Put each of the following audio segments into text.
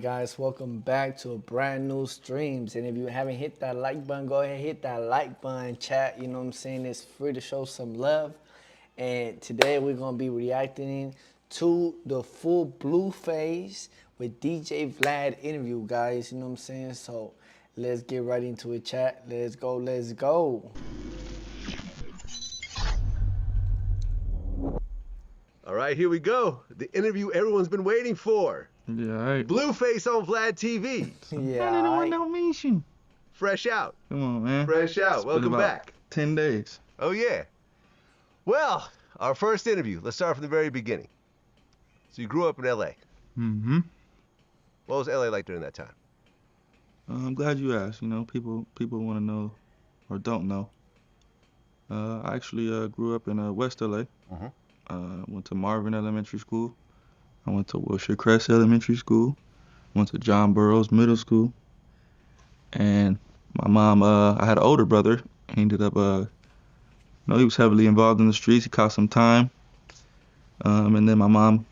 guys, welcome back to a brand new streams. And if you haven't hit that like button, go ahead and hit that like button, chat. You know what I'm saying? It's free to show some love. And today we're gonna be reacting to the full Blueface with DJ Vlad interview, guys. You know what I'm saying? So let's get right into it, chat. Let's go, let's go. All right, here we go. The interview everyone's been waiting for. Yeah, right. Blueface on Vlad TV. Yeah, I didn't want aight. no mission. Fresh out. Come on, man. Fresh out. It's been Welcome about back. 10 days. Oh, yeah. Well, our first interview. Let's start from the very beginning. So you grew up in L.A. Mm-hmm. What was L.A. like during that time? I'm glad you asked. You know, people want to know or don't know. I actually grew up in West LA. Went to Marvin Elementary School. I went to Wilshire Crest Elementary School. Went to John Burroughs Middle School. And my mom, I had an older brother. He ended up, he was heavily involved in the streets. He caught some time. And then my mom,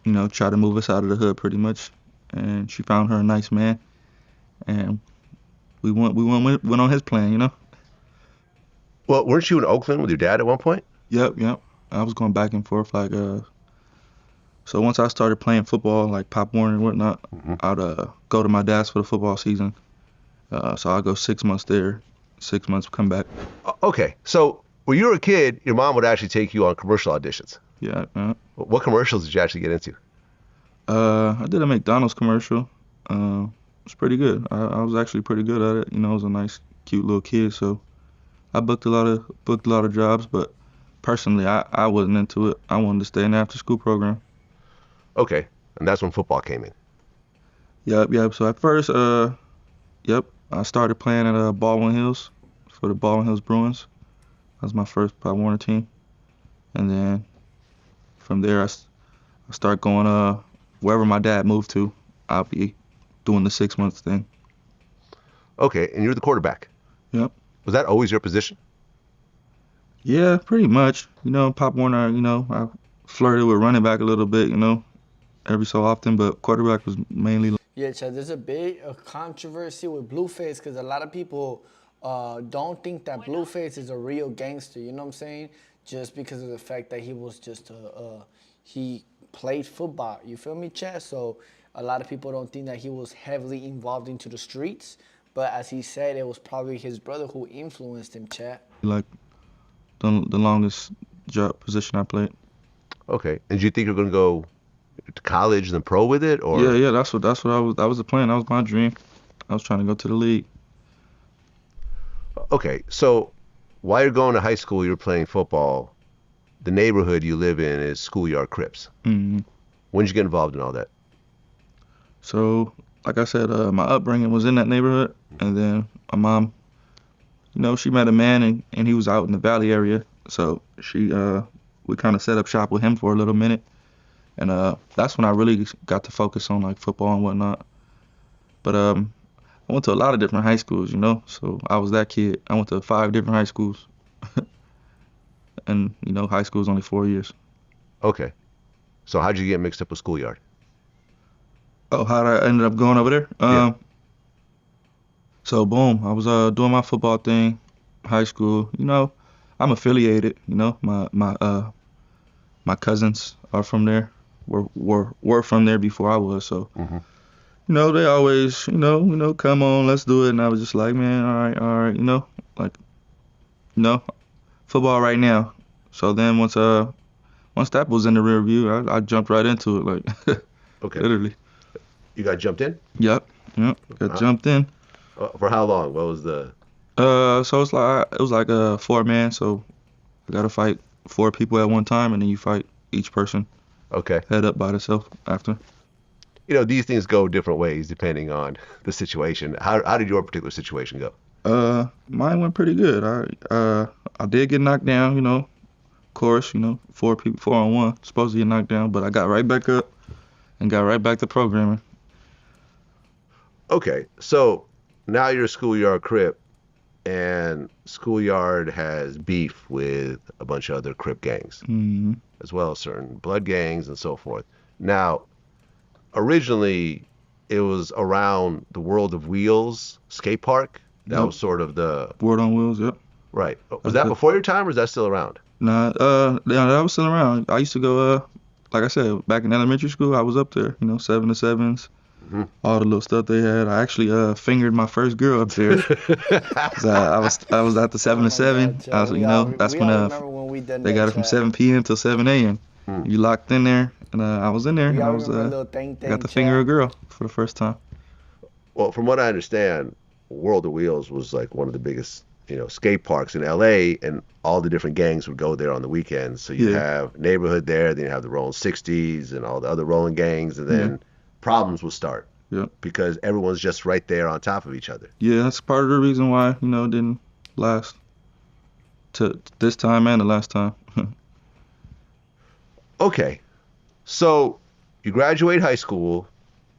tried to move us out of the hood pretty much. And she found her a nice man. And we went on his plan, Well, weren't you in Oakland with your dad at one point? Yep. I was going back and forth so once I started playing football, like Pop Warner and whatnot, I'd go to my dad's for the football season. So I'd go 6 months there, 6 months come back. Okay, so when you were a kid, your mom would actually take you on commercial auditions. Yeah. What commercials did you actually get into? I did a McDonald's commercial. It was pretty good. I was actually pretty good at it. I was a nice, cute little kid, so I booked a lot of jobs, but personally, I wasn't into it. I wanted to stay in the after-school program. Okay, and that's when football came in. Yep. So at first, I started playing at Baldwin Hills for the Baldwin Hills Bruins. That was my first Pop Warner team. And then from there, I started going wherever my dad moved to. I'll be doing the 6 months thing. Okay, and you're the quarterback. Yep. Was that always your position? Yeah, pretty much. Pop Warner, I flirted with running back a little bit, every so often, but quarterback was mainly. Yeah, Chad, there's a big controversy with Blueface because a lot of people don't think that Blueface is a real gangster, you know what I'm saying? Just because of the fact that he was just he played football, you feel me, Chad? So a lot of people don't think that he was heavily involved into the streets, but as he said, it was probably his brother who influenced him, Chad. Like the longest job position I played. Okay, and do you think you're going to go to college and then pro with it, or? Yeah, that's what that was the plan. That was my dream. I was trying to go to the league. Okay, so while you're going to high school, you're playing football. The neighborhood you live in is schoolyard Crips. Mm-hmm. When did you get involved in all that? So, like I said, my upbringing was in that neighborhood, and then my mom, she met a man, and he was out in the Valley area. So we kind of set up shop with him for a little minute. And that's when I really got to focus on like football and whatnot. But I went to a lot of different high schools, so I was that kid. I went to 5 different high schools. And, high school is only 4 years. Okay. So how'd you get mixed up with schoolyard? Oh, how'd I ended up going over there? Yeah. So, boom, I was doing my football thing, high school. I'm affiliated, my cousins are from there, were from there before I was, so they always, come on, let's do it. And I was just like, man, all right, football right now. So then once that was in the rear view, I jumped right into it, like Okay. literally. You got jumped in? Yep, got jumped in. For how long? What was the? So it was like a 4-man, so I gotta fight 4 people at one time, and then you fight each person. Okay. Head up by themselves after. These things go different ways depending on the situation. How did your particular situation go? Mine went pretty good. I did get knocked down, of course, 4 people, 4 on 1, supposed to get knocked down, but I got right back up and got right back to programming. Okay, so now you're a schoolyard Crip, and schoolyard has beef with a bunch of other Crip gangs, as well as certain blood gangs and so forth. Now, originally, it was around the World of Wheels skate park. That Yep. was sort of the World on Wheels, yep. right. Was That's that the- before your time, or is that still around? Nah, yeah, that was still around. I used to go, like I said, back in elementary school, I was up there, 7 to 7s, Mhm. all the little stuff they had. I actually fingered my first girl up there. 'Cause I was at the 7 to 7. God, Joe. I was, that's we when all remember when we done they that, got it from chat. 7 p.m. till 7 a.m. Hmm. You locked in there, and I was in there, We and I all was remember a little thing, got the chat. finger a girl for the first time. Well, from what I understand, World of Wheels was like one of the biggest, skate parks in LA, and all the different gangs would go there on the weekends. So you Yeah. have neighborhood there, then you have the Rolling 60s and all the other rolling gangs, and then problems will start. Yeah. Because everyone's just right there on top of each other. Yeah, that's part of the reason why, it didn't last to this time and the last time. Okay. So you graduate high school,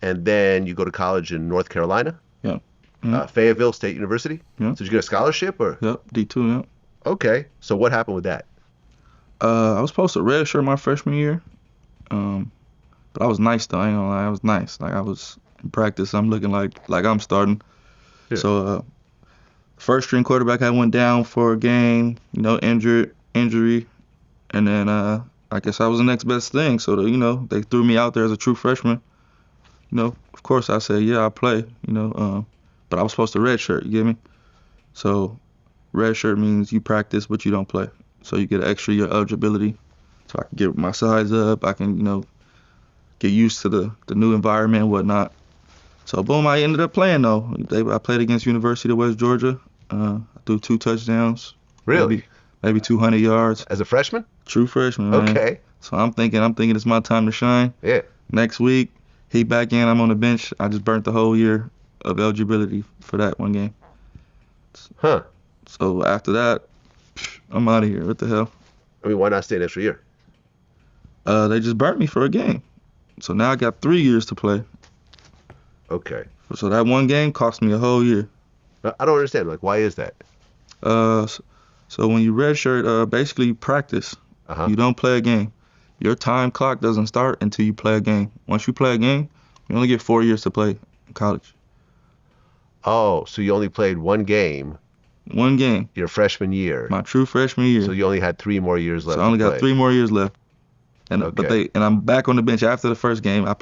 and then you go to college in North Carolina? Yeah. Mhm. Fayetteville State University? Yeah. So did you get a scholarship, or? Yep, D2, yep. Okay. So what happened with that? I was supposed to redshirt my freshman year, but I was nice though. I ain't gonna lie, I was nice. Like I was in practice, I'm looking like I'm starting. Yeah. So first string quarterback had went down for a game, injury, and then I guess I was the next best thing. So they threw me out there as a true freshman. Of course I said yeah, I'll play. But I was supposed to redshirt. You get me? So redshirt means you practice but you don't play. So you get an extra year eligibility. So I can get my size up. I can, get used to the new environment and whatnot. So boom, I ended up playing though. I played against University of West Georgia. I threw 2 touchdowns. Really? Maybe 200 yards. As a freshman? True freshman, man. Okay. So I'm thinking it's my time to shine. Yeah. Next week, he back in, I'm on the bench. I just burnt the whole year of eligibility for that one game. Huh. So after that, I'm out of here. What the hell? I mean, why not stay an extra year? They just burnt me for a game. So now I got 3 years to play. Okay. So that one game cost me a whole year. I don't understand. Like, why is that? So when you redshirt, basically you practice. Uh-huh. You don't play a game. Your time clock doesn't start until you play a game. Once you play a game, you only get 4 years to play in college. Oh, so you only played one game One game, your freshman year. my true freshman year. So you only had 3 more years left So I only to got play. 3 more years left. And Okay. I'm back on the bench after the first game. I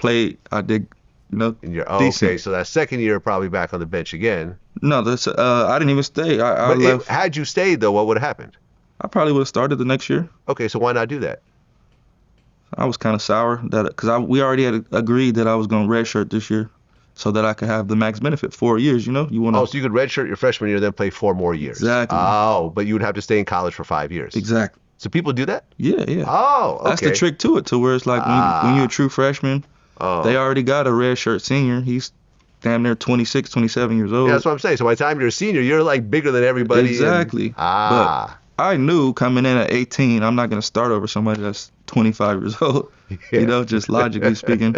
did, And you're, decent. okay, so that second year, probably back on the bench again. No, I didn't even stay. I But left. had you stayed, though, what would have happened? I probably would have started the next year. Okay, so why not do that? I was kind of sour because we already had agreed that I was going to redshirt this year, so that I could have the max benefit 4 years. You want to Oh, so you could redshirt your freshman year, then play 4 more years. Exactly. Oh, but you would have to stay in college for 5 years. exactly. So people do that? Yeah. Oh, okay. That's the trick to it, to where it's like when you're a true freshman, Oh. they already got a redshirt senior. He's damn near 26, 27 years old. Yeah, that's what I'm saying. So by the time you're a senior, you're like bigger than everybody. and- Exactly. I knew coming in at 18, I'm not going to start over somebody that's 25 years old, Yeah. just logically speaking.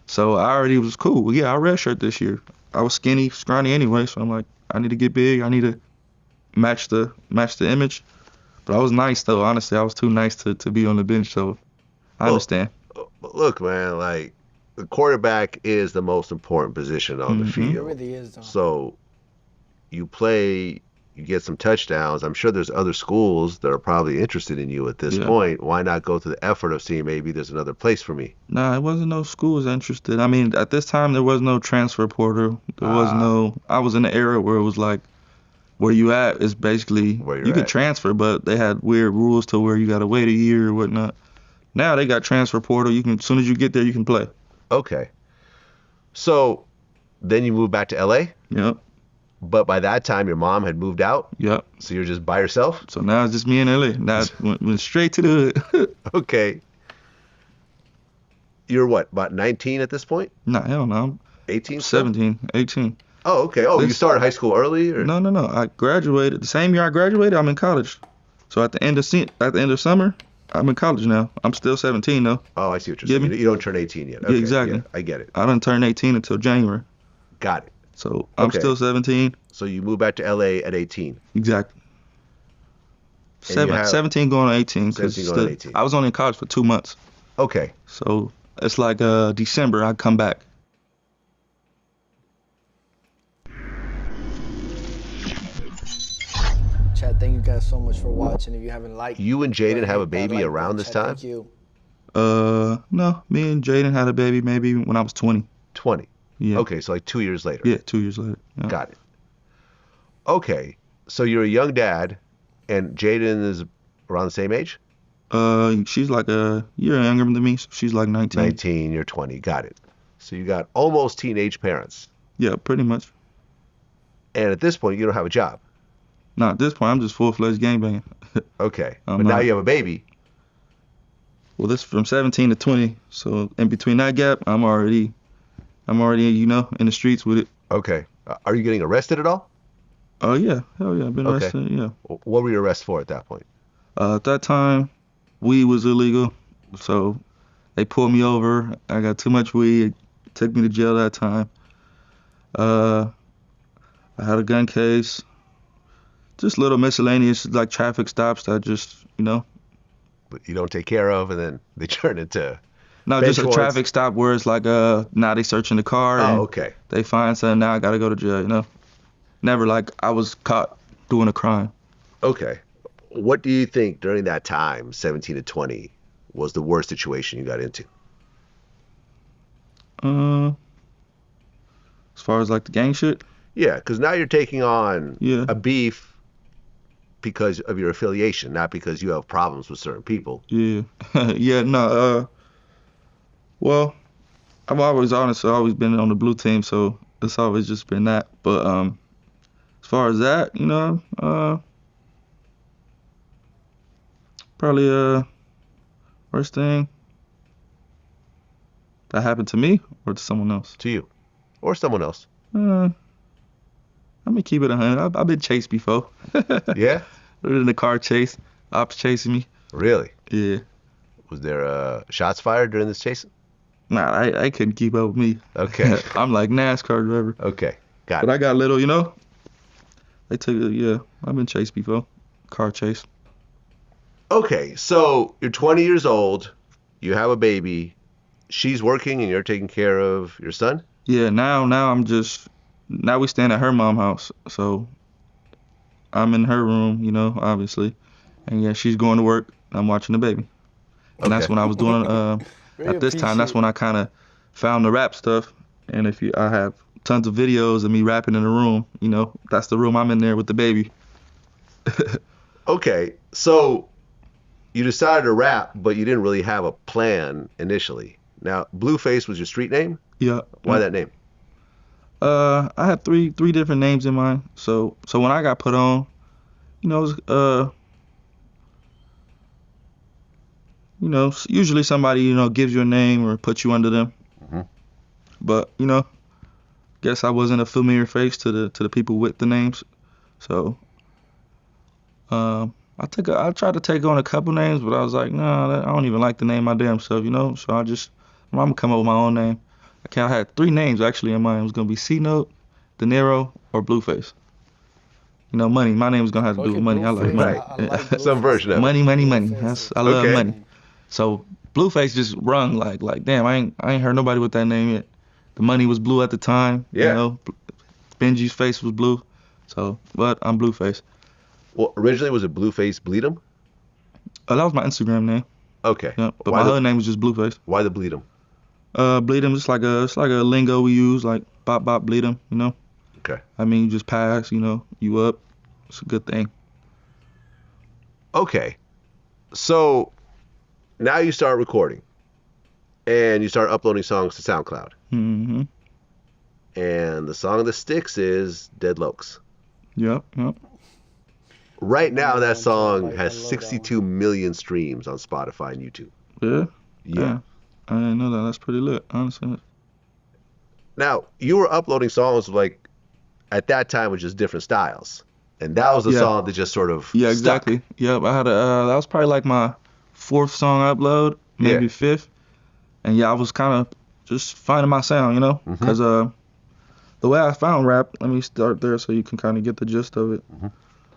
So I already was cool. Well, yeah, I redshirt this year. I was skinny, scrawny anyway, so I'm like, I need to get big. I need to match the image. But I was nice, though. Honestly, I was too nice to be on the bench, so I Well, understand. But look, man, like the quarterback is the most important position on the Mhm. It field. really is, though. So you play, you get some touchdowns. I'm sure there's other schools that are probably interested in you at this Yeah. point. Why not go to the effort of seeing maybe there's another place for me? Nah, it wasn't no schools interested. I mean, at this time, there was no transfer portal. There was I was in the era where it was like, where you at is basically, Where you're you could at. transfer, but they had weird rules to where you got to wait a year or whatnot. Now they got transfer portal. You can, as soon as you get there, you can play. Okay. So then you move back to LA, Yep, but by that time your mom had moved out, yep. so you're just by yourself? So now it's just me in LA. Now it went straight to the hood. Okay. You're what, about 19 at this point? Nah, hell no. I'm 18? still? 17, 18. Oh, okay. Oh, you This- started high school early? Or? No. I graduated. The same year I graduated, I'm in college. So at the end of summer, I'm in college now. I'm still 17 though. Oh, I see what you're Get saying. me? You don't turn 18 yet. Yeah, Okay, exactly. yeah, I get it. I didn't turn 18 until January. Got it. So I'm Okay. still 17. So you moved back to LA at 18. Exactly. And you have- 17 going on 18. 17 going on 18. I was only in college for 2 months. Okay. So it's like December I come back. thank you guys so much for watching. If you haven't liked, You and Jaden have a hit that baby like around button. this time? Thank you. No, me and Jaden had a baby maybe when I was 20. 20. Yeah. Okay, so like 2 years later. Yeah, 2 years later. Yeah. Got it. Okay, so you're a young dad, and Jaden is around the same age? She's like a year younger than me, so she's like 19. 19, you're 20. Got it. So you got almost teenage parents. Yeah, pretty much. And at this point, you don't have a job. Nah, at this point, I'm just full-fledged gangbanging. Okay, I'm but now not. you have a baby. Well, this is from 17 to 20, so in between that gap, I'm already, in the streets with it. Okay. Are you getting arrested at all? Oh, yeah. Hell yeah, I've been Okay. arrested, yeah. What were you arrested for at that point? At that time, weed was illegal, so they pulled me over. I got too much weed, took me to jail that time. I had a gun case, just little miscellaneous like traffic stops that just, But you don't take care of, and then they turn into... no, bench just a warrants? traffic stop where it's like now they searching the car and Oh, okay. they find something, now I gotta go to jail, Never like I was caught doing a crime. Okay. What do you think during that time, 17 to 20, was the worst situation you got into? As far as like the gang shit, Yeah, because now you're taking on Yeah. a beef because of your affiliation, not because you have problems with certain people. yeah, yeah, no, well, I've always been on the blue team, so it's always just been that. But as far as that, probably worst thing that happened to me or to someone else. To you. Or someone else. I'm gonna keep it 100. I've been chased before. Yeah? In the car chase, ops chasing me. Really? Yeah. Was there shots fired during this chase? Nah, I couldn't keep up with me. Okay. I'm like NASCAR driver. Okay. Got But it. I got little, They took it, yeah. I've been chased before. Car chase. Okay, so you're 20 years old, you have a baby, she's working and you're taking care of your son? Yeah, now we staying at her mom's house. So I'm in her room, obviously. And yeah, she's going to work. I'm watching the baby. And that's Okay. when I was doing Really at this time, that's when I kind of found the rap stuff. And I have tons of videos of me rapping in the room, that's the room I'm in there with the baby. Okay, so you decided to rap, but you didn't really have a plan initially. Now, Blueface was your street name? Yeah. Why that name? I had three different names in mind. So when I got put on, it was, usually somebody, gives you a name or puts you under them. Mm-hmm. But, guess I wasn't a familiar face to the people with the names. So I tried to take on a couple names, but I was like, nah, I don't even like the name my damn self, So I'm gonna come up with my own name. I had three names actually in mind. It was gonna be C-Note, De Niro, or Blueface. Money. My name was gonna have to do with money. I like money. I like Blueface. Some version of it. Money. Blueface. I love Okay. money. So Blueface just rung like damn. I ain't heard nobody with that name yet. The money was blue at the time. Yeah. Benji's face was blue. So, but I'm Blueface. Well, originally was it Blueface Bleed'em? That was my Instagram name. Okay. Yeah, but Why my the, other name was just Blueface. why the Bleed'em? Bleed'em it's like a lingo we use, like bop bleed'em. Okay. I mean, you just pass. You up. It's a good thing. Okay. So now you start recording and you start uploading songs to SoundCloud. Mm-hmm. And the song that sticks is Dead Lokes. Yep. Right now, that song I has love that 62 million streams on Spotify and YouTube. Yeah. Yeah. I didn't know that. That's pretty lit, honestly. Now, you were uploading songs like at that time with just different styles. And that was the Yeah. song that just sort of Yeah, stuck. exactly. Yep. I had that was probably like my fourth song upload, maybe Yeah. fifth. And yeah, I was kind of just finding my sound, Mm-hmm. because the way I found rap, let me start there so you can kind of get the gist of it. Mm-hmm.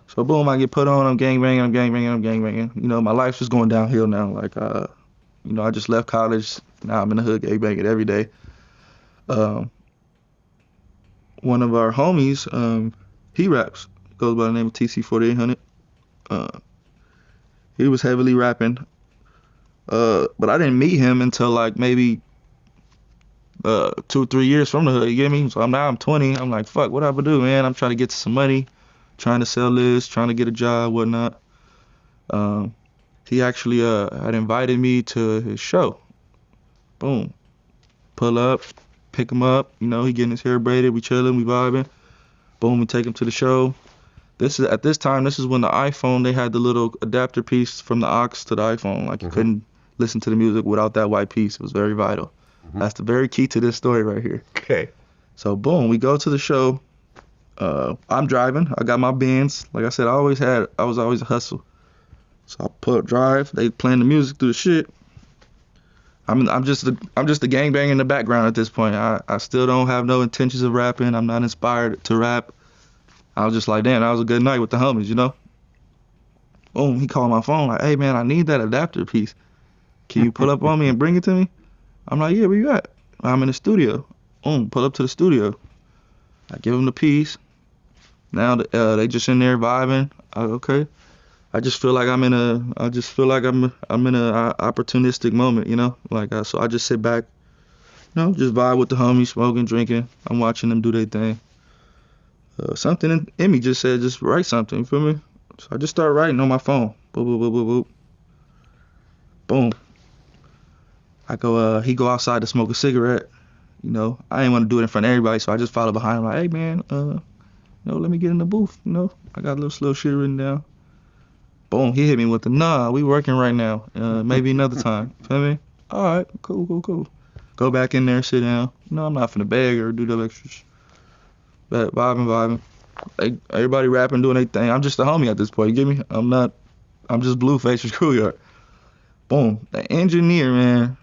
So boom, I get put on, I'm gangbanging. My life's just going downhill now. Like, I just left college. Now I'm in the hood gangbanging every day. One of our homies, he raps. Goes by the name of TC 4800. He was heavily rapping. But I didn't meet him until like maybe 2 or 3 years from the hood, you get me? So I'm 20. I'm like, fuck, what I would do, man? I'm trying to get some money, trying to sell this, trying to get a job, whatnot. He actually had invited me to his show. Boom. Pull up, pick him up. You know, he getting his hair braided. We chilling, we vibing. Boom, we take him to the show. At this time, this is when the iPhone, they had the little adapter piece from the aux to the iPhone. Like, you couldn't listen to the music without that white piece. It was very vital. That's the very key to this story right here. Okay. So, boom, we go to the show. I'm driving. I got my Benz. Like I said, I was always a hustle. So I pull up, drive. They playing the music through the shit. I'm just a gangbanger in the background at this point. I still don't have no intentions of rapping. I'm not inspired to rap. I was just like, damn, that was a good night with the homies, you know? Boom, he called my phone like, hey, man, I need that adapter piece. Can you pull up on me and bring it to me? I'm like, yeah, where you at? I'm in the studio. Boom, pull up to the studio. I give him the piece. Now they just in there vibing. Okay. I just feel like I'm in a opportunistic moment, you know? Like, so I just sit back, you know, just vibe with the homies, smoking, drinking. I'm watching them do their thing. Something in me just said, just write something, you feel me? So I just start writing on my phone. Boop, boop, boop, boop, boop. Boom. He go outside to smoke a cigarette. You know, I ain't want to do it in front of everybody, so I just follow behind him like, hey, man, you know, let me get in the booth, you know? I got a little slow shit written down. Boom, he hit me with the, nah, we working right now. Maybe another time. Feel me? All right, cool. Go back in there, sit down. No, I'm not finna beg or do the extras. But vibing. Everybody rapping, doing their thing. I'm just a homie at this point, you get me? I'm just Blueface or Schoolyard. Boom, the engineer, man.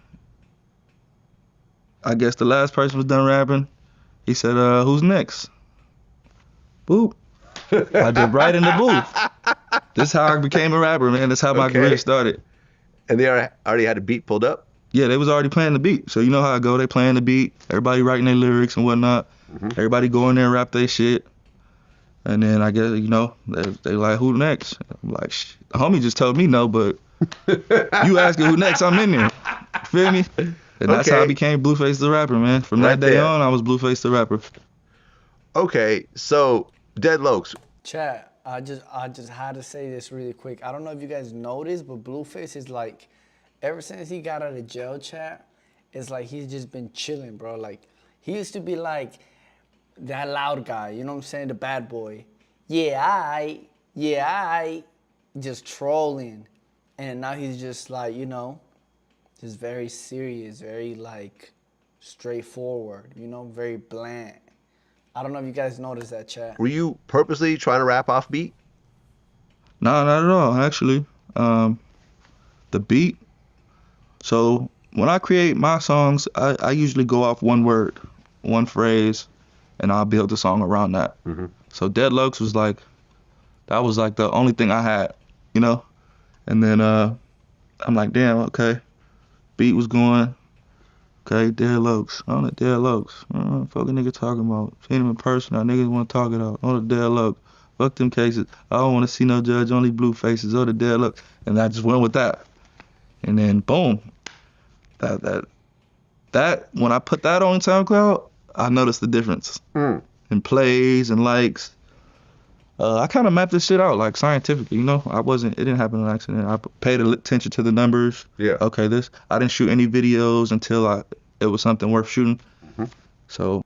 I guess the last person was done rapping. He said, who's next? Boop. I did right in the booth. This is how I became a rapper, man. That's how my career started. And they already had a beat pulled up? Yeah, they was already playing the beat. So you know how I go. They playing the beat. Everybody writing their lyrics and whatnot. Everybody go in there and rap their shit. And then I guess, you know, they like, who next? I'm like, shit. The homie just told me no, but you asking who next, I'm in there. Feel me? And that's how I became Blueface the Rapper, man. From that day on, I was Blueface the Rapper. Okay, so Dead Lokes. Chat, I just had to say this really quick. I don't know if you guys noticed, but Blueface is like, ever since he got out of jail, chat, it's like he's just been chilling, bro. Like, he used to be like that loud guy, you know what I'm saying? The bad boy. Yeah, I. Just trolling. And now he's just like, you know, just very serious, very like straightforward, you know, very bland. I don't know if you guys noticed that, chat. Were you purposely trying to rap off beat? No, not at all, actually. The beat. So when I create my songs, I usually go off one word, one phrase, and I'll build the song around that. So Dead Lokes was like, that was like the only thing I had, you know? And then I'm like, damn, okay. Beat was going. Okay, Dead Lokes. On the Dead Lokes. Fuck a nigga talking about. Seen him in person. Now niggas want to talk it out. On the Dead Lokes. Fuck them cases. I don't want to see no judge, only blue faces. Oh, the Dead Lokes. And I just went with that. And then boom. That when I put that on SoundCloud, I noticed the difference in plays and likes. I kind of mapped this shit out like scientifically, you know. It didn't happen on accident. I paid attention to the numbers. Yeah. Okay, I didn't shoot any videos until it was something worth shooting. So.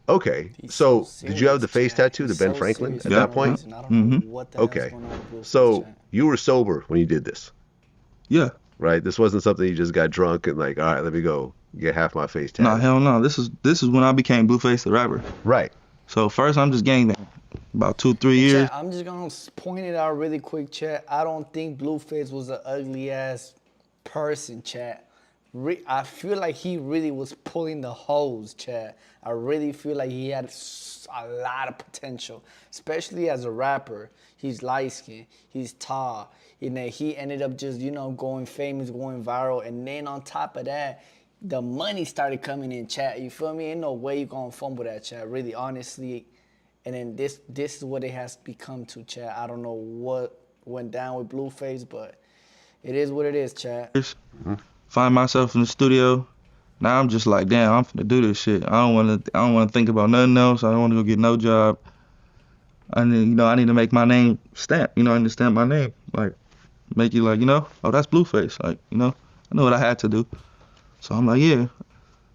Okay, so did you have the face tattoo, the Ben Franklin, at that point? Okay, so you were sober when you did this? Yeah. Right? This wasn't something you just got drunk and like, all right, let me go get half my face tattooed. Nah, hell no. This is when I became Blueface the Rapper. Right. So first I'm just gangbang. About 2-3 years. Chat, I'm just gonna point it out really quick, chat. I don't think Blueface was an ugly ass person, chat. I feel like he really was pulling the hose, chat. I really feel like he had a lot of potential, especially as a rapper. He's light-skinned, he's tall, and then he ended up just, you know, going famous, going viral, and then on top of that, the money started coming in, chat. You feel me? Ain't no way you gonna fumble that, chat. Really, honestly. And then this is what it has become to, chat. I don't know what went down with Blueface, but it is what it is, chat. Find myself in the studio. Now I'm just like, damn, I'm finna do this shit. I don't wanna think about nothing else. I don't wanna go get no job. I need to make my name stamp. I need to stamp my name. Like, make you like, oh, that's Blueface. Like, I know what I had to do. So I'm like, yeah.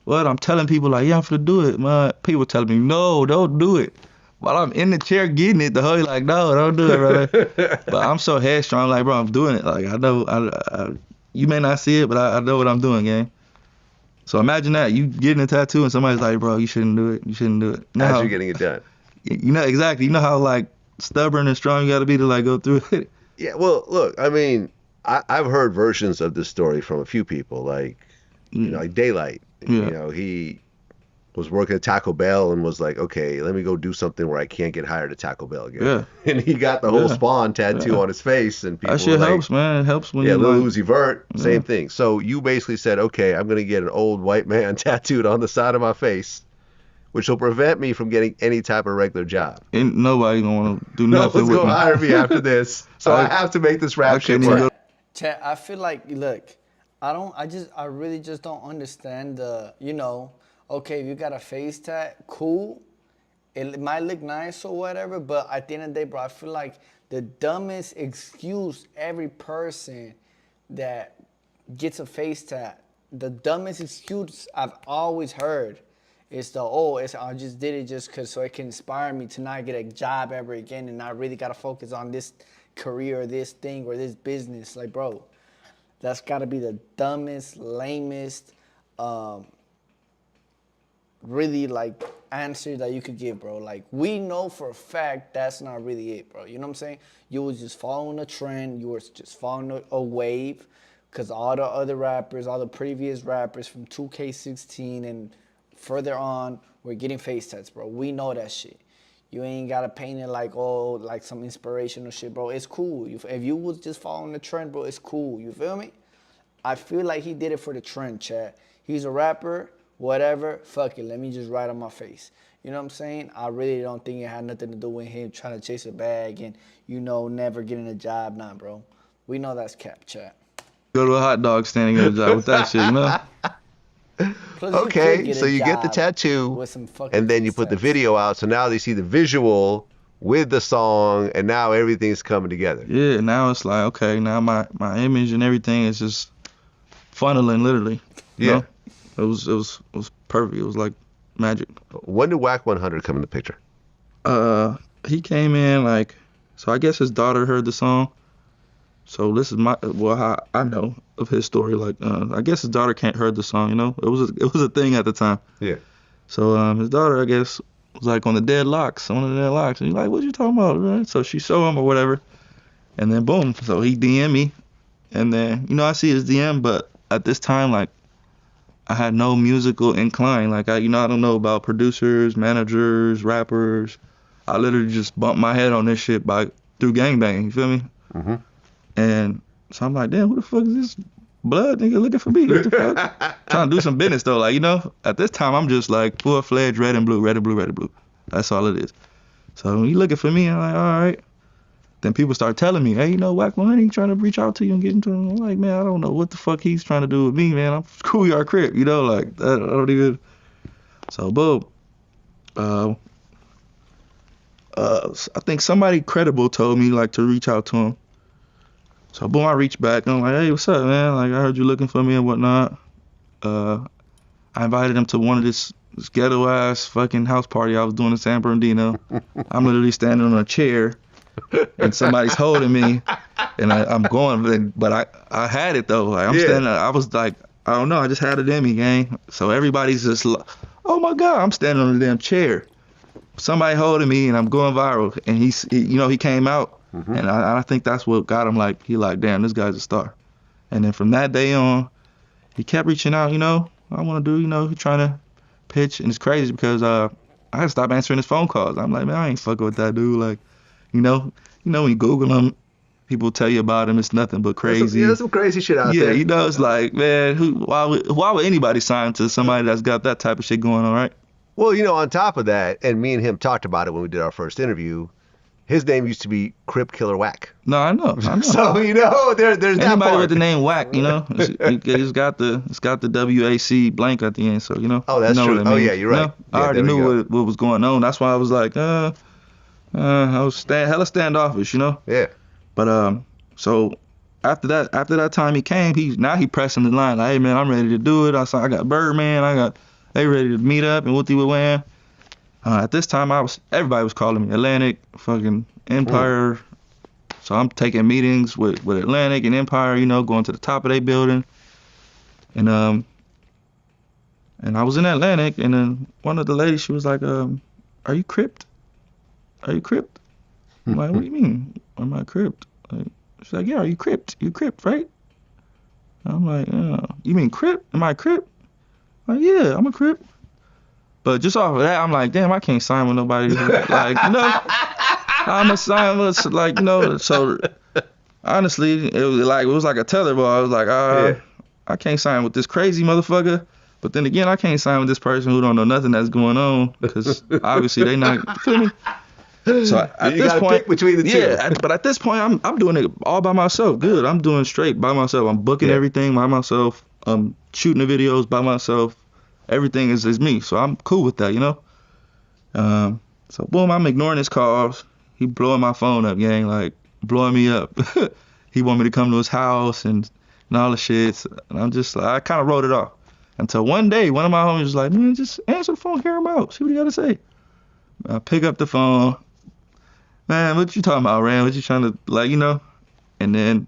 What? I'm telling people like, yeah, I'm finna do it. Man, people telling me, no, don't do it. While I'm in the chair getting it, the hoe like, no, don't do it, brother. But I'm so headstrong, like, bro, I'm doing it. Like, I know, you may not see it, but I know what I'm doing, gang. So imagine that, you getting a tattoo and somebody's like, bro, you shouldn't do it. You shouldn't do it. As you're getting it done. Exactly. You know how, like, stubborn and strong you gotta be to, like, go through it? Yeah, well, look, I mean, I've heard versions of this story from a few people, like, like Daylight. Yeah. He was working at Taco Bell and was like, okay, let me go do something where I can't get hired at Taco Bell again. Yeah. And he got the whole Spawn tattoo on his face, and people That shit were like, helps, man. It helps when you Lil like, Uzi Vert, same thing. So you basically said, okay, I'm going to get an old white man tattooed on the side of my face, which will prevent me from getting any type of regular job. Ain't nobody gonna want to do No nothing one's with going me. to hire me after this. So I have to make this rap shit couldn't even work. Chat, I feel like, look, I really just don't understand the, okay, if you got a face tat, cool. It might look nice or whatever, but at the end of the day, bro, I feel like the dumbest excuse every person that gets a face tat, the dumbest excuse I've always heard is I just did it just so it can inspire me to not get a job ever again, and I really gotta focus on this career or this thing or this business. Like, bro, that's gotta be the dumbest, lamest, really like answer that you could give, bro. Like, we know for a fact that's not really it, bro. You know what I'm saying? You was just following a trend. You were just following a wave, because all the other rappers, all the previous rappers from 2K16 and further on were getting face tats, bro. We know that shit. You ain't gotta paint it like, like some inspirational shit, bro. It's cool. If you was just following the trend, bro, it's cool. You feel me? I feel like he did it for the trend, chat. He's a rapper, whatever, fuck it, let me just write on my face. You know what I'm saying? I really don't think it had nothing to do with him trying to chase a bag and, never getting a job. Nah, bro. We know that's cap, chat. Go to a hot dog stand and get a job with that shit, Plus, okay, so you get the tattoo, with some and then you put the video out, so now they see the visual with the song, and now everything's coming together. Yeah, now it's like, okay, now my image and everything is just funneling, literally. You know? It was perfect. It was like magic. When did Whack 100 come in the picture? He came in so I guess his daughter heard the song. So this is how I know of his story. I guess his daughter heard the song. It was a thing at the time. Yeah. So his daughter, I guess, was like on the deadlocks, and he's like, "What you talking about?" Right? So she showed him or whatever, and then boom. So he DM me, and then I see his DM, but at this time I had no musical incline. I don't know about producers, managers, rappers. I literally just bumped my head on this shit through gangbang. You feel me? Mm-hmm. And so I'm like, damn, who the fuck is this blood nigga looking for me? What the fuck? Trying to do some business though. At this time I'm just like full-fledged red and blue, red and blue, red and blue. That's all it is. So when he looking for me, I'm like, all right. Then people start telling me, hey, Whack 100, he trying to reach out to you and get into him. I'm like, man, I don't know what the fuck he's trying to do with me, man. I'm Schoolyard Crip, I don't even. So boom. I think somebody credible told me to reach out to him. So boom, I reached back and I'm like, hey, what's up, man? I heard you looking for me and whatnot. I invited him to one of this ghetto ass fucking house party I was doing in San Bernardino. I'm literally standing on a chair and somebody's holding me and I'm going, but I had it though. I'm standing, I was like, I don't know, I just had it in me, gang. So everybody's just like, oh my God, I'm standing on the damn chair. Somebody holding me and I'm going viral. And he came out. Mm-hmm. And I think that's what got him damn, this guy's a star. And then from that day on, he kept reaching out, I want to do, he trying to pitch. And it's crazy because I had to stop answering his phone calls. I'm like, man, I ain't fucking with that dude. When you Google him, people tell you about him, it's nothing but crazy. There's some crazy shit out there. Yeah, you know, it's like, man, why would anybody sign to somebody that's got that type of shit going on, right? Well, you know, on top of that, and me and him talked about it when we did our first interview, his name used to be Crip Killer Whack. No, I know. So, you know, there's that anybody part. with the name Whack, you know, it's got the WAC blank at the end, so, you know. Oh, that's you know true. What I mean. Oh, yeah, you're right. You know, I already knew what was going on. That's why I was like, I was hella standoffish, you know. Yeah. But so after that time he came, he pressing the line like, hey man, I'm ready to do it. I got Birdman, they ready to meet up and what they were wearing. At this time everybody was calling me Atlantic, fucking Empire. So I'm taking meetings with Atlantic and Empire, you know, going to the top of their building. And I was in Atlantic, and then one of the ladies, she was like, are you crypt? Are you crypt? I'm like, what do you mean? Am I crypt? Like, she's like, yeah, are you crypt? You crypt, right? I'm like, you mean crypt? Am I crypt? I'm like, yeah, I'm a crypt. But just off of that, I'm like, damn, I can't sign with nobody. Like, you know, I'm a sign with, like, you know. So honestly, it was like a tetherball. I was like, I can't sign with this crazy motherfucker. But then again, I can't sign with this person who don't know nothing that's going on, because obviously they not, feel me? So at this point, pick between the two. Yeah, but at this point, I'm doing it all by myself. Good, I'm doing straight by myself. I'm booking everything by myself. I'm shooting the videos by myself. Everything is me, so I'm cool with that, you know. So boom, I'm ignoring his calls. He blowing my phone up, gang, like blowing me up. He want me to come to his house and all the shit. And I'm just like, I kind of wrote it off. Until one day, one of my homies was like, man, just answer the phone, hear him out, see what he got to say. I pick up the phone. Man, what you talking about, Ran? What you trying to, like, you know? And then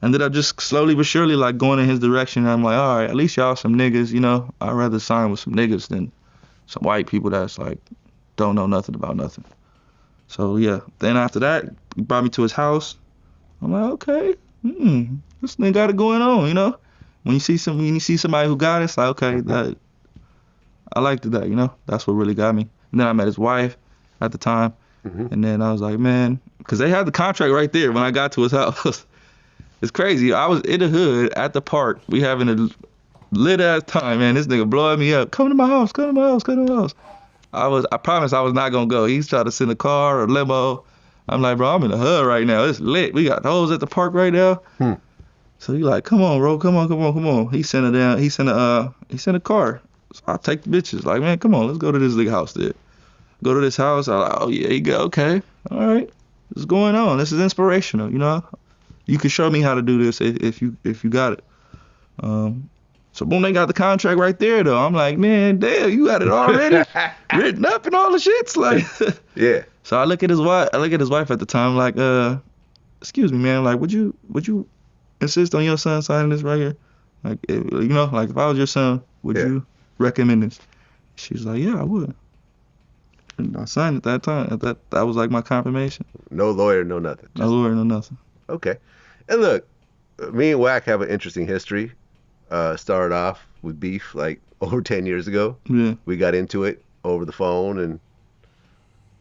ended up just slowly but surely, like, going in his direction. And I'm like, all right, at least y'all some niggas, you know? I'd rather sign with some niggas than some white people that's, like, don't know nothing about nothing. So, yeah. Then after that, he brought me to his house. I'm like, okay, this nigga got it going on, you know? When you see somebody who got it, it's like, okay, that I liked that, you know? That's what really got me. And then I met his wife at the time. And then I was like, man, because they had the contract right there when I got to his house. It's crazy. I was in the hood at the park. We having a lit ass time, man. This nigga blowing me up. Come to my house, come to my house, come to my house. I promised I was not gonna go. He's trying to send a car or limo. I'm like, bro, I'm in the hood right now. It's lit. We got hoes at the park right now. So he like, come on, bro, come on. He sent a car. So I take the bitches. Like, man, come on, let's go to this nigga house there. Go to this house. I'm like, oh yeah, you go. Okay, all right. What's going on? This is inspirational. You know, you can show me how to do this if you got it. So boom, they got the contract right there though. I'm like, man, damn, you got it already written up and all the shit's like. Yeah. So I look at his wife. At the time, like, excuse me, man. Like, would you insist on your son signing this right here? Like, you know, like if I was your son, would you recommend this? She's like, yeah, I would. And I signed at that time. That was like my confirmation. No lawyer, no nothing. No lawyer, no nothing. Okay. And look, me and Wack have an interesting history. Started off with beef like over 10 years ago. Yeah. We got into it over the phone and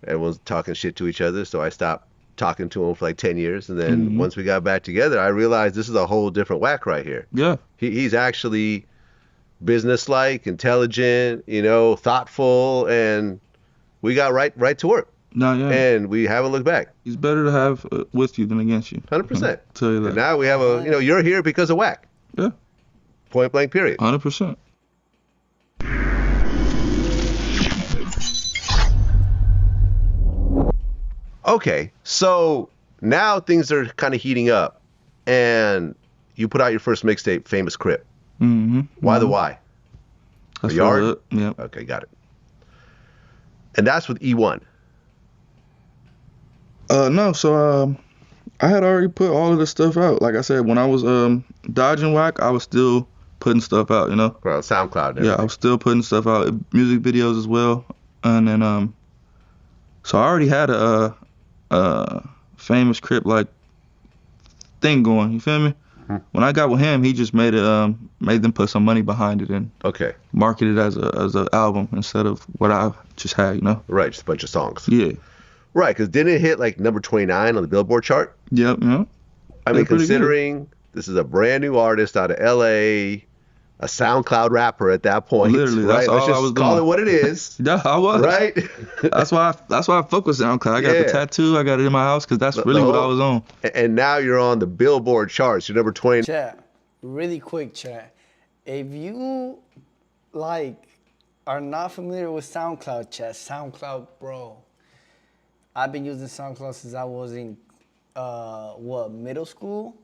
everyone's talking shit to each other. So I stopped talking to him for like 10 years. And then once we got back together, I realized this is a whole different Wack right here. Yeah. He's actually businesslike, intelligent, you know, thoughtful, and we got right to work. No, yeah. And we haven't looked back. He's better to have with you than against you. 100%. Tell you that. And now we have you're here because of Wack. Yeah. Point blank, period. 100%. Okay, so now things are kind of heating up, and you put out your first mixtape, Famous Crip. Why the why? That's a yard? Yeah. Okay, got it. And that's with E1. No, so I had already put all of the stuff out. Like I said, when I was dodging Wack, I was still putting stuff out, you know? Well, SoundCloud. Yeah, I was still putting stuff out, music videos as well. And then, so I already had a Famous Crip like thing going, you feel me? When I got with him, he just made them put some money behind it and market it as a album instead of what I just had, you know? Right, just a bunch of songs. Yeah. Right, because didn't it hit like number 29 on the Billboard chart? Yep, yeah. I mean, considering this is a brand new artist out of LA, a SoundCloud rapper at that point, Literally, right? that's Let's all I was just call doing. it what it is. Yeah, I was. Right? That's why I fuck with SoundCloud. I got the Yeah. tattoo. I got it in my house because that's really what I was on. And now you're on the Billboard charts. You're number 20. Chat, really quick, chat. If you like are not familiar with SoundCloud, chat, SoundCloud, bro. I've been using SoundCloud since I was in middle school,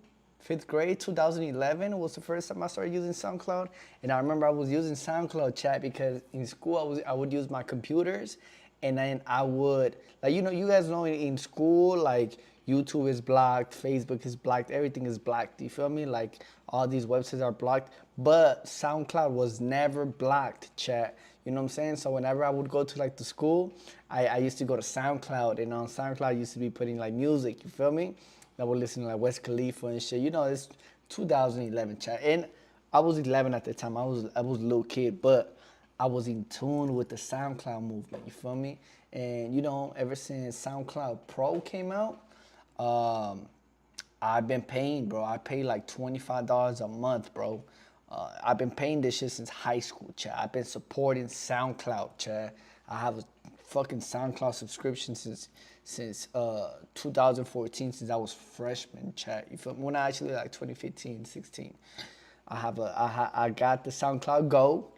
5th grade, 2011 was the first time I started using SoundCloud. And I remember I was using SoundCloud, chat, because in school I would use my computers, and then I would, like, you know, you guys know in school, like, YouTube is blocked, Facebook is blocked, everything is blocked, you feel me? Like, all these websites are blocked, but SoundCloud was never blocked, chat. You know what I'm saying? So whenever I would go to, like, the school, I used to go to SoundCloud, and on SoundCloud I used to be putting, like, music, you feel me? I would listen to, like, West Khalifa and shit. You know, it's 2011, chat. And I was 11 at the time. I was a little kid, but I was in tune with the SoundCloud movement, you feel me? And, you know, ever since SoundCloud Pro came out, I've been paying, bro. I pay like $25 a month, bro. I've been paying this shit since high school, chat. I've been supporting SoundCloud, chat. I have a fucking SoundCloud subscription since 2014, since I was freshman, chat. You feel me? When I actually like 2015, 16. I got the SoundCloud Go,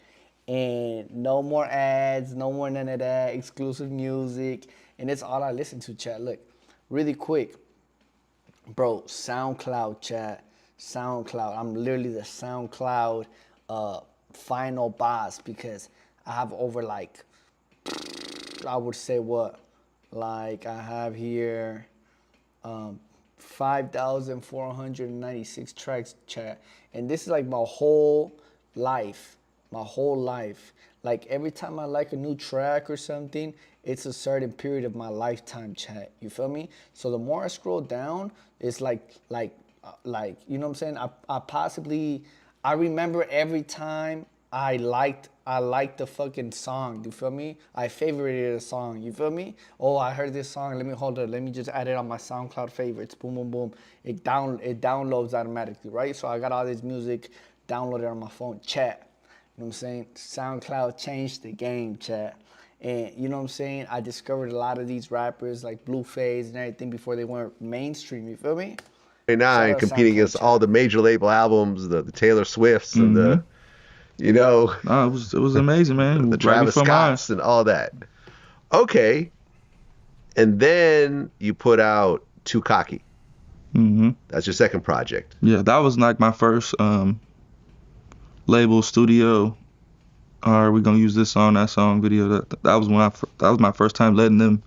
and no more ads, no more none of that, exclusive music, and it's all I listen to, chat. Look, really quick, bro, SoundCloud, chat. SoundCloud. I'm literally the SoundCloud final boss, because I have over, like, I would say what? Like, I have here 5,496 tracks, chat. And this is like my whole life. My whole life. Like, every time I like a new track or something, it's a certain period of my lifetime, chat. You feel me? So the more I scroll down, it's like, you know what I'm saying? I remember every time I liked the fucking song, you feel me? I favorited a song, you feel me? Oh, I heard this song, let me just add it on my SoundCloud favorites, boom, boom, boom. It downloads automatically, right? So I got all this music downloaded on my phone, chat. You know what I'm saying? SoundCloud changed the game, chat. And you know what I'm saying? I discovered a lot of these rappers like Blueface and everything before they weren't mainstream, you feel me? 29 competing against all the major label albums, the Taylor Swifts and the, you know, No, it was amazing, man. the Travis Scotts and all that. Okay. And then you put out Too Cocky. That's your second project. Yeah, that was like my first label studio. Are we gonna use this song, that song, video? That was that was my first time letting them,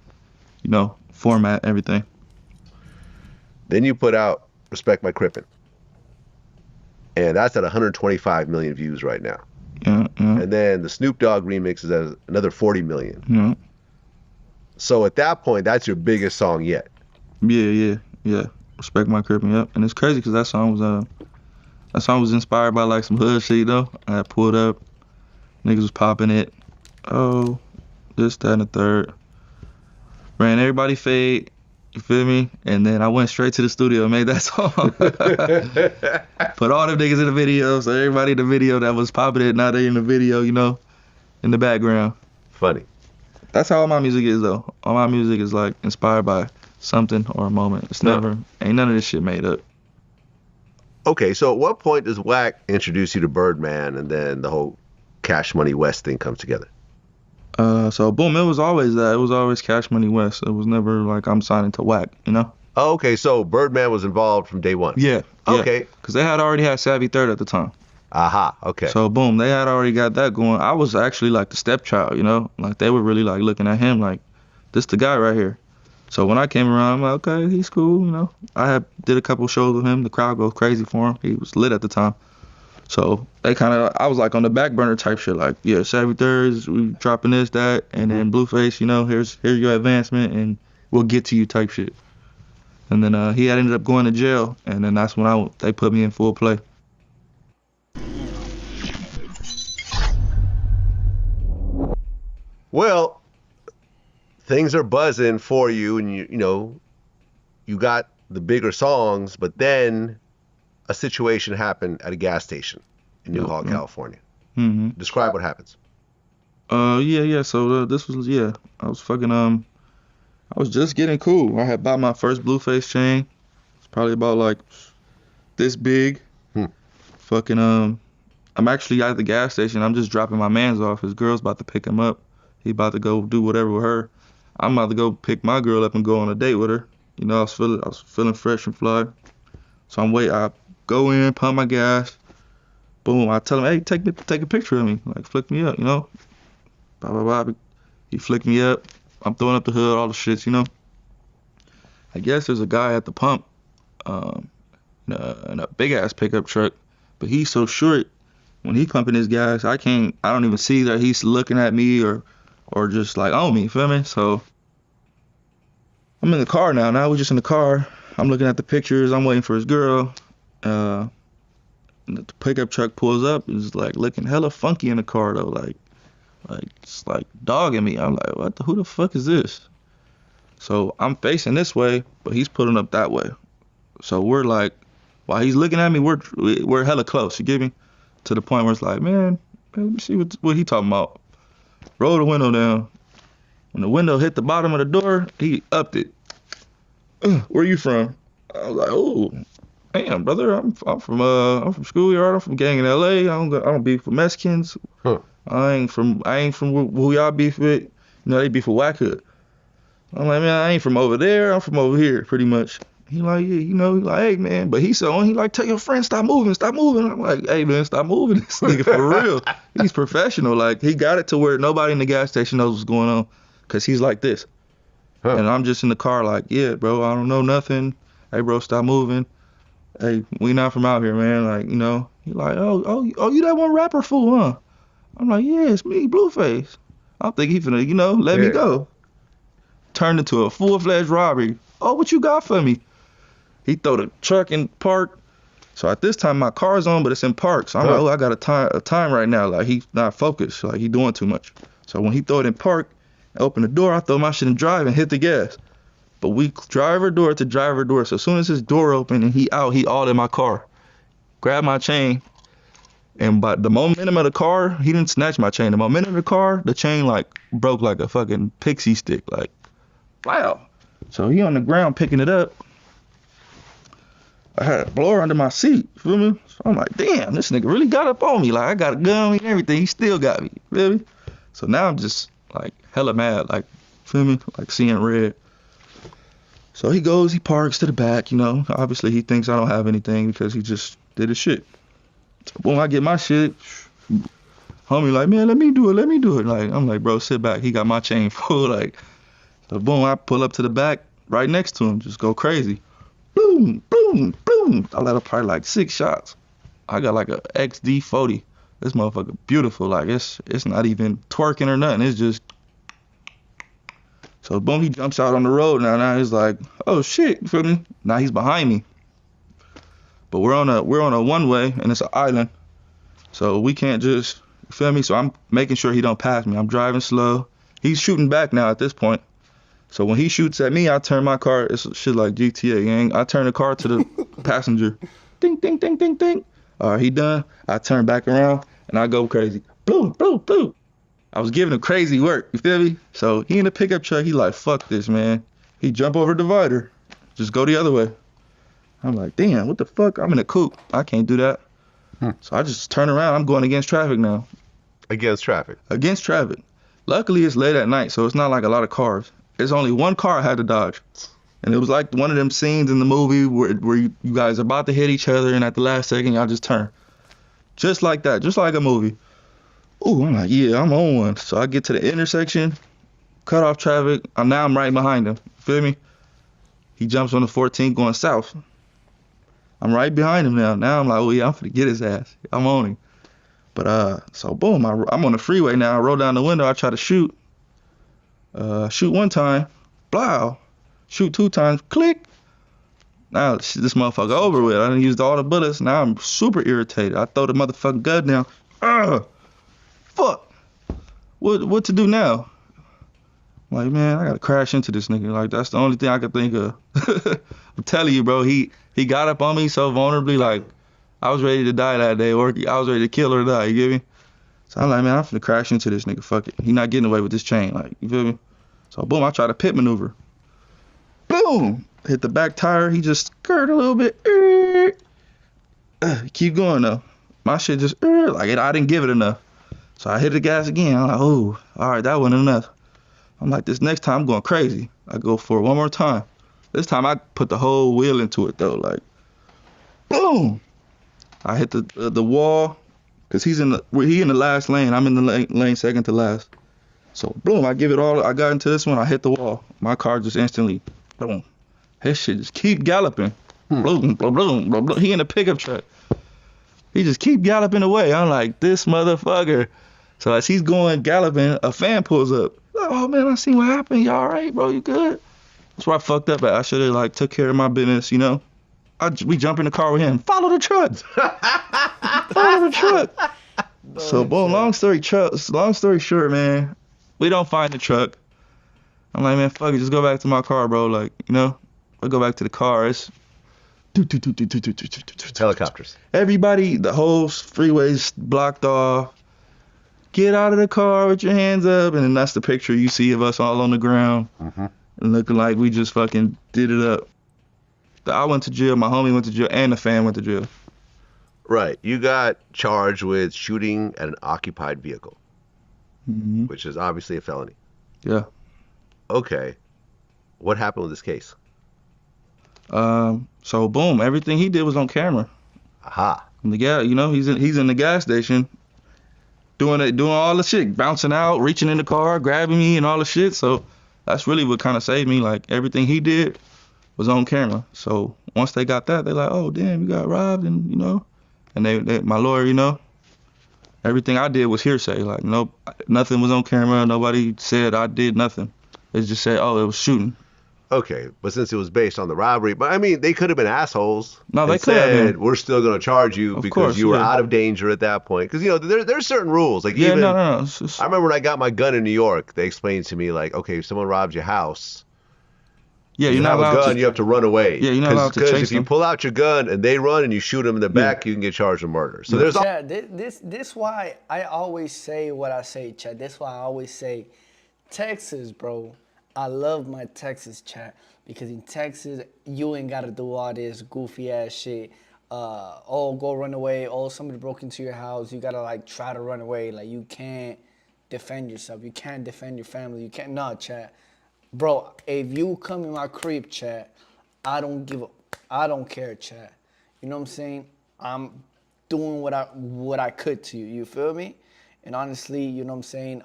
you know, format everything. Then you put out Respect My Crippin'. And that's at 125 million views right now. Yeah. And then the Snoop Dogg remix is at another 40 million. Yeah. So at that point, that's your biggest song yet. Yeah. Respect My Crippin', yep. And it's crazy because that song was inspired by like some hood shit, you know. I pulled up, niggas was popping it. Oh, this, that, and the third. Ran everybody fade. You feel me? And then I went straight to the studio and made that song. Put all them niggas in the video, so everybody in the video that was popping it, now they in the video, you know, in the background. Funny. That's how all my music is, though. All my music is like inspired by something or a moment. It's never, ain't none of this shit made up. Okay, so at what point does Wack introduce you to Birdman and then the whole Cash Money West thing comes together? So boom, it was always that. It was always Cash Money West. It was never like I'm signing to Wack, you know? Oh, okay, so Birdman was involved from day one. Yeah. Okay. Because they had already had Savvy Third at the time. Aha, okay. So boom, they had already got that going. I was actually like the stepchild, you know? Like they were really like looking at him like, this the guy right here. So when I came around, I'm like, okay, he's cool, you know? I did a couple shows with him. The crowd goes crazy for him. He was lit at the time. So they I was like on the back burner type shit, like, yeah, Savvy Thirds, we dropping this, that, and then Blueface, you know, here's your advancement, and we'll get to you type shit. And then he had ended up going to jail, and then that's when they put me in full play. Well, things are buzzing for you, and you got the bigger songs, but then a situation happened at a gas station in Newhall, California. Mm-hmm. Describe what happens. Yeah. So this was I was fucking I was just getting cool. I had bought my first Blueface chain. It's probably about like this big. Fucking I'm actually at the gas station. I'm just dropping my mans off. His girl's about to pick him up. He about to go do whatever with her. I'm about to go pick my girl up and go on a date with her. I was feeling fresh and fly. So I go in, pump my gas. Boom, I tell him, hey, take a picture of me. Like, flick me up, Blah, blah, blah. He flicked me up. I'm throwing up the hood, all the shits, I guess there's a guy at the pump in a big-ass pickup truck, but he's so short. When he pumping his gas, I don't even see that he's looking at me or just like on me, you feel me? So I'm in the car now. Now we're just in the car. I'm looking at the pictures. I'm waiting for his girl. The pickup truck pulls up. It's like looking hella funky in the car though. Like it's like dogging me. I'm like, who the fuck is this? So I'm facing this way, but he's pulling up that way. So we're like, while he's looking at me, we're hella close. You get me? To the point where it's like, man, let me see what he talking about. Roll the window down. When the window hit the bottom of the door, he upped it. Where you from? I was like, oh, damn, brother, I'm from schoolyard. I'm from gang in LA. I don't beef with Mexicans. Huh. I ain't from who y'all beef with. They beef with Whack Hood. I'm like, man, I ain't from over there. I'm from over here, pretty much. He like, yeah, he like, hey, man. But he like, tell your friend, stop moving. I'm like, hey, man, stop moving. This nigga for real. He's professional. Like, he got it to where nobody in the gas station knows what's going on because he's like this. Huh. And I'm just in the car like, yeah, bro, I don't know nothing. Hey, bro, stop moving. Hey, we not from out here, man. Like, He like, oh, you that one rapper fool, huh? I'm like, yeah, it's me, Blueface. I think he finna, let me go. Turned into a full-fledged robbery. Oh, what you got for me? He throw the truck in park. So at this time, my car's on, but it's in park. So I'm like, I got a time right now. Like, he's not focused. Like, he doing too much. So when he throw it in park, I open the door, I throw my shit in drive and hit the gas. But we driver door to driver door. So as soon as his door open and he all in my car. Grab my chain. And by the momentum of the car, he didn't snatch my chain. The momentum of the car, the chain, like, broke like a fucking pixie stick. Like, wow. So he on the ground picking it up. I had a blower under my seat, feel me? So I'm like, damn, this nigga really got up on me. Like, I got a gun on me and everything. He still got me, feel me? So now I'm just, like, hella mad, like, feel me? Like, seeing red. So he parks to the back, Obviously, he thinks I don't have anything because he just did his shit. So boom, I get my shit. Homie like, man, let me do it. Like, I'm like, bro, sit back. He got my chain full, like. So boom, I pull up to the back right next to him, just go crazy. Boom, boom, boom. I let him probably like 6 shots. I got like a XD40. This motherfucker beautiful. Like it's not even twerking or nothing. It's just. So boom, he jumps out on the road now he's like, oh shit, you feel me? Now he's behind me. But we're on a one way and it's an island. So we can't just, you feel me? So I'm making sure he don't pass me. I'm driving slow. He's shooting back now at this point. So when he shoots at me, I turn my car. It's shit like GTA, gang. I turn the car to the passenger. Ding, ding, ding, ding, ding. All right, he done. I turn back around, and I go crazy. Boom, boom, boom. I was giving him crazy work, you feel me? So he in the pickup truck, he like, fuck this, man. He jump over the divider. Just go the other way. I'm like, damn, what the fuck? I'm in a coupe. I can't do that. So I just turn around. I'm going against traffic now. Against traffic? Against traffic. Luckily, it's late at night, so it's not like a lot of cars. There's only one car I had to dodge. And it was like one of them scenes in the movie where you guys are about to hit each other and at the last second, y'all just turn. Just like that, just like a movie. Ooh, I'm like, yeah, I'm on one. So I get to the intersection, cut off traffic. Now I'm right behind him. Feel me? He jumps on the 14 going south. I'm right behind him now. Now I'm like, oh yeah, I'm finna get his ass. I'm on him. But so boom, I'm on the freeway now. I roll down the window. I try to shoot. Shoot one time, blow. Shoot 2 times, click. Now this motherfucker over with. I done used all the bullets. Now I'm super irritated. I throw the motherfucking gun down. Fuck. What to do now? I'm like, man, I gotta crash into this nigga. Like, that's the only thing I could think of. I'm telling you, bro, he got up on me so vulnerably, like, I was ready to die that day, or I was ready to kill or die, you get me? So I'm like, man, I'm finna crash into this nigga, fuck it. He not getting away with this chain, like, you feel me? So boom, I try to pit maneuver. Boom! Hit the back tire, he just skirted a little bit. Keep going though. My shit just, I didn't give it enough. So I hit the gas again. I'm like, oh, all right, that wasn't enough. I'm like, this next time I'm going crazy. I go for it one more time. This time I put the whole wheel into it though, like, boom! I hit the wall, cause he in the last lane. I'm in the lane second to last. So boom, I give it all. I got into this one. I hit the wall. My car just instantly, boom. His shit just keep galloping. Boom, boom, boom, boom, boom. He in the pickup truck. He just keep galloping away. I'm like, this motherfucker. So as he's going galloping, a fan pulls up. Like, oh man, I seen what happened. You all right, bro? You good? That's where I fucked up at. I should have like took care of my business, you know. We jump in the car with him. Follow the truck. Follow the truck. So boom. Long story short, man. We don't find the truck. I'm like, man, fuck it. Just go back to my car, bro. Like, you know, I go back to the car. It's Helicopters. everybody. The whole freeway's blocked off. Get out of the car with your hands up, and then that's the picture you see of us all on the ground, and looking like we just fucking did it up. I went to jail, my homie went to jail, and the fan went to jail. Right. You got charged with shooting at an occupied vehicle, which is obviously a felony. Yeah. Okay. What happened with this case? So boom, everything he did was on camera. Aha. And the guy, you know, he's in the gas station, doing all the shit, bouncing out, reaching in the car, grabbing me, and all the shit. So that's really what kind of saved me. Like everything he did was on camera. So once they got that, they're like, oh damn, you got robbed, and you know, and they my lawyer, you know, everything I did was hearsay. Like nothing was on camera. Nobody said I did nothing. They just said, oh, it was shooting. Okay, but since it was based on the robbery, but I mean, they could have been assholes. No, they and could have said, been. we're still going to charge you Of because course, you were yeah. out of danger at that point. Because, you know, there's certain rules. Like Yeah, even, no. It's just, I remember when I got my gun in New York, they explained to me, like, okay, if someone robs your house, yeah, you you're not have a allowed gun, to. you have to run away. Yeah, you're not allowed to Because chase if you them. pull out your gun and they run and you shoot them in the back, you can get charged with murder. So there's all... Chad, this why I always say what I say, Chad. That's why I always say, Texas, bro. I love my Texas, Chad, because in Texas you ain't gotta do all this goofy ass shit. Go run away. Oh, somebody broke into your house. You gotta like try to run away. Like you can't defend yourself. You can't defend your family. You can't. No, Chad. Bro, if you come in my crib, Chad, I don't care, Chad. You know what I'm saying? I'm doing what I could to you. You feel me? And honestly, you know what I'm saying?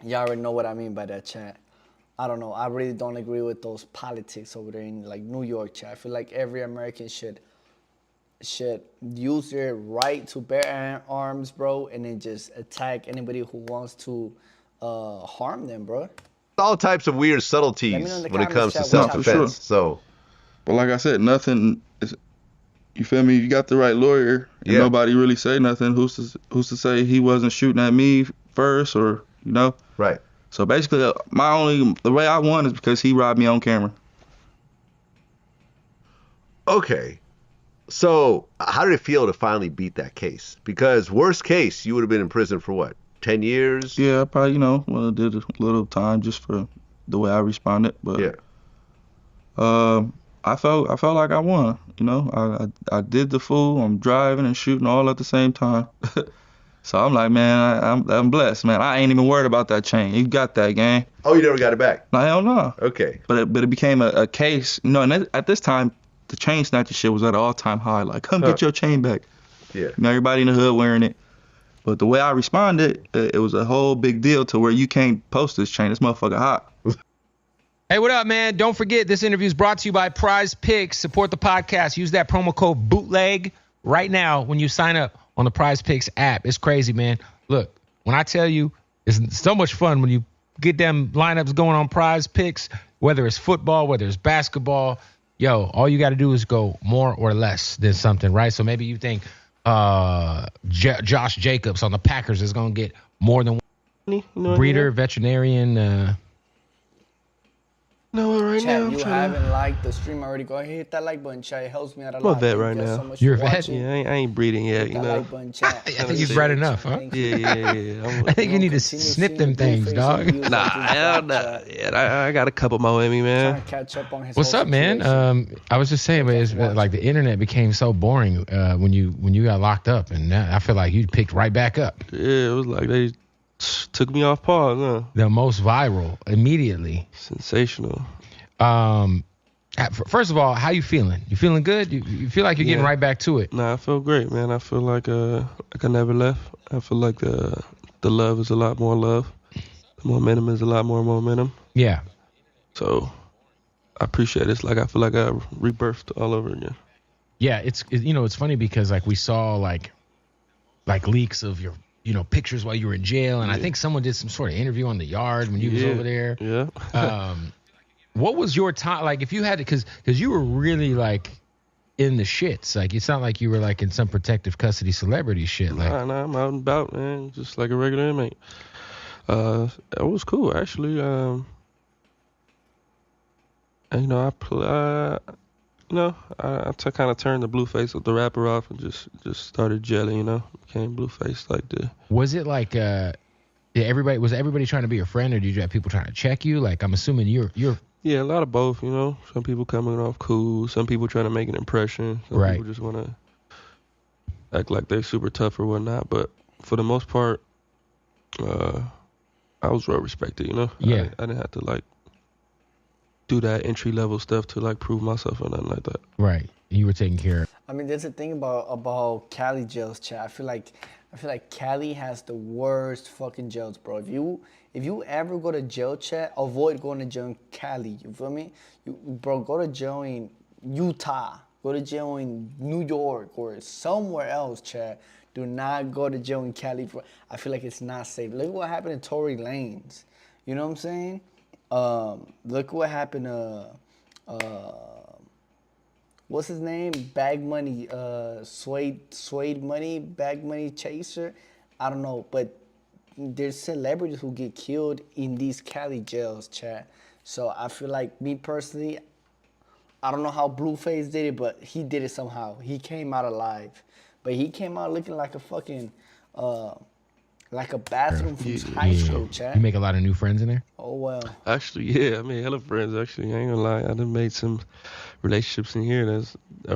Y'all already know what I mean by that, Chad. I don't know. I really don't agree with those politics over there in like New York, Chad. I feel like every American should use their right to bear arms, bro, and then just attack anybody who wants to harm them, bro. all types of weird Let me know in subtleties the when it comes comments, to chat, what y'all- self-defense. For So, But like I said, nothing is. You feel me? You got the right lawyer, and Yeah. nobody really say nothing. Who's to say he wasn't shooting at me first, or you know? right. So basically, the way I won is because he robbed me on camera. Okay. So, how did it feel to finally beat that case? Because worst case, you would have been in prison for what? 10 years? Yeah, I probably did a little time just for the way I responded, but Yeah. I felt like I won. You know, I did the fool. I'm driving and shooting all at the same time. So I'm like, man, I'm blessed, man. I ain't even worried about that chain. You got that, gang. Oh, you never got it back? No, hell no. Okay. But it became a case. You know, and at this time, the chain snatcher shit was at an all-time high. Like, come get your chain back. Yeah. You know, everybody in the hood wearing it. But the way I responded, it was a whole big deal to where you can't post this chain. This motherfucker hot. Hey, what up, man? Don't forget, this interview is brought to you by Prize Picks. Support the podcast. Use that promo code BOOTLEG right now when you sign up on the Prize Picks app. It's crazy, man. Look, when I tell you, it's so much fun when you get them lineups going on Prize Picks, whether it's football, whether it's basketball. Yo, all you got to do is go more or less than something, right? So maybe you think Josh Jacobs on the Packers is going to get more than You know breeder, veterinarian. No, right Chat, now I'm you trying haven't liked the stream already. Go ahead, hit that like button, chat. It helps me out a I'm lot. a vet Thank right you guys now. so much You're for a vet? watching. Yeah, I ain't breeding yet, Hit you that know. like button, chat. I think you've bred enough, huh? Thank Yeah, you. yeah. I think you need to Continue snip seeing them the things, Blueface dog. reviews Nah, that just hell dropped, nah. chat. Yeah, I got a couple more in me, Trying man. to catch up on his What's whole up, man? situation. I was just saying, but it's, like the internet became so boring when you got locked up, and now I feel like you picked right back up. Yeah, it was like they took me off pause, huh? The most viral immediately. Sensational. First of all, how you feeling? You feeling good? You feel like you're getting right back to it? Nah, I feel great, man. I feel like I never left. I feel like the love is a lot more love. The momentum is a lot more momentum. Yeah. So I appreciate it. It's like I feel like I rebirthed all over again. Yeah, it's funny because like we saw like leaks of your pictures while you were in jail, and I think someone did some sort of interview on the yard when you was over there. Yeah. What was your time like if you had to, because you were really like in the shits, like it's not like you were like in some protective custody celebrity shit, like Nah, I'm out and about, man, just like a regular inmate. It was cool actually. I kind of turned the Blueface with the rapper off and just started gelling, became Blueface like the. Was it like was everybody trying to be your friend, or did you have people trying to check you? Like I'm assuming you're Yeah, a lot of both, Some people coming off cool, some people trying to make an impression, some Right. people just want to act like they're super tough or whatnot. But for the most part, I was well respected, Yeah. I didn't have to like do that entry level stuff to like prove myself or nothing like that. right. You were taken care of. I mean, there's a thing about Cali jails, chat. I feel like Cali has the worst fucking jails, bro. If you ever go to jail, chat, avoid going to jail in Cali. You feel me? Bro, go to jail in Utah. Go to jail in New York or somewhere else, chat. Do not go to jail in Cali. I feel like it's not safe. Look what happened in Tory Lanez. You know what I'm saying? Look what happened to what's his name? Bag Money, Suede Money, Bag Money Chaser. I don't know, but there's celebrities who get killed in these Cali jails, chat. So I feel like, me personally, I don't know how Blueface did it, but he did it somehow. He came out alive. But he came out looking like a fucking, like a bathroom from high school, chat. You make a lot of new friends in there? Oh, well. Actually, yeah, I made hella friends. Actually, I ain't gonna lie, I done made some relationships in here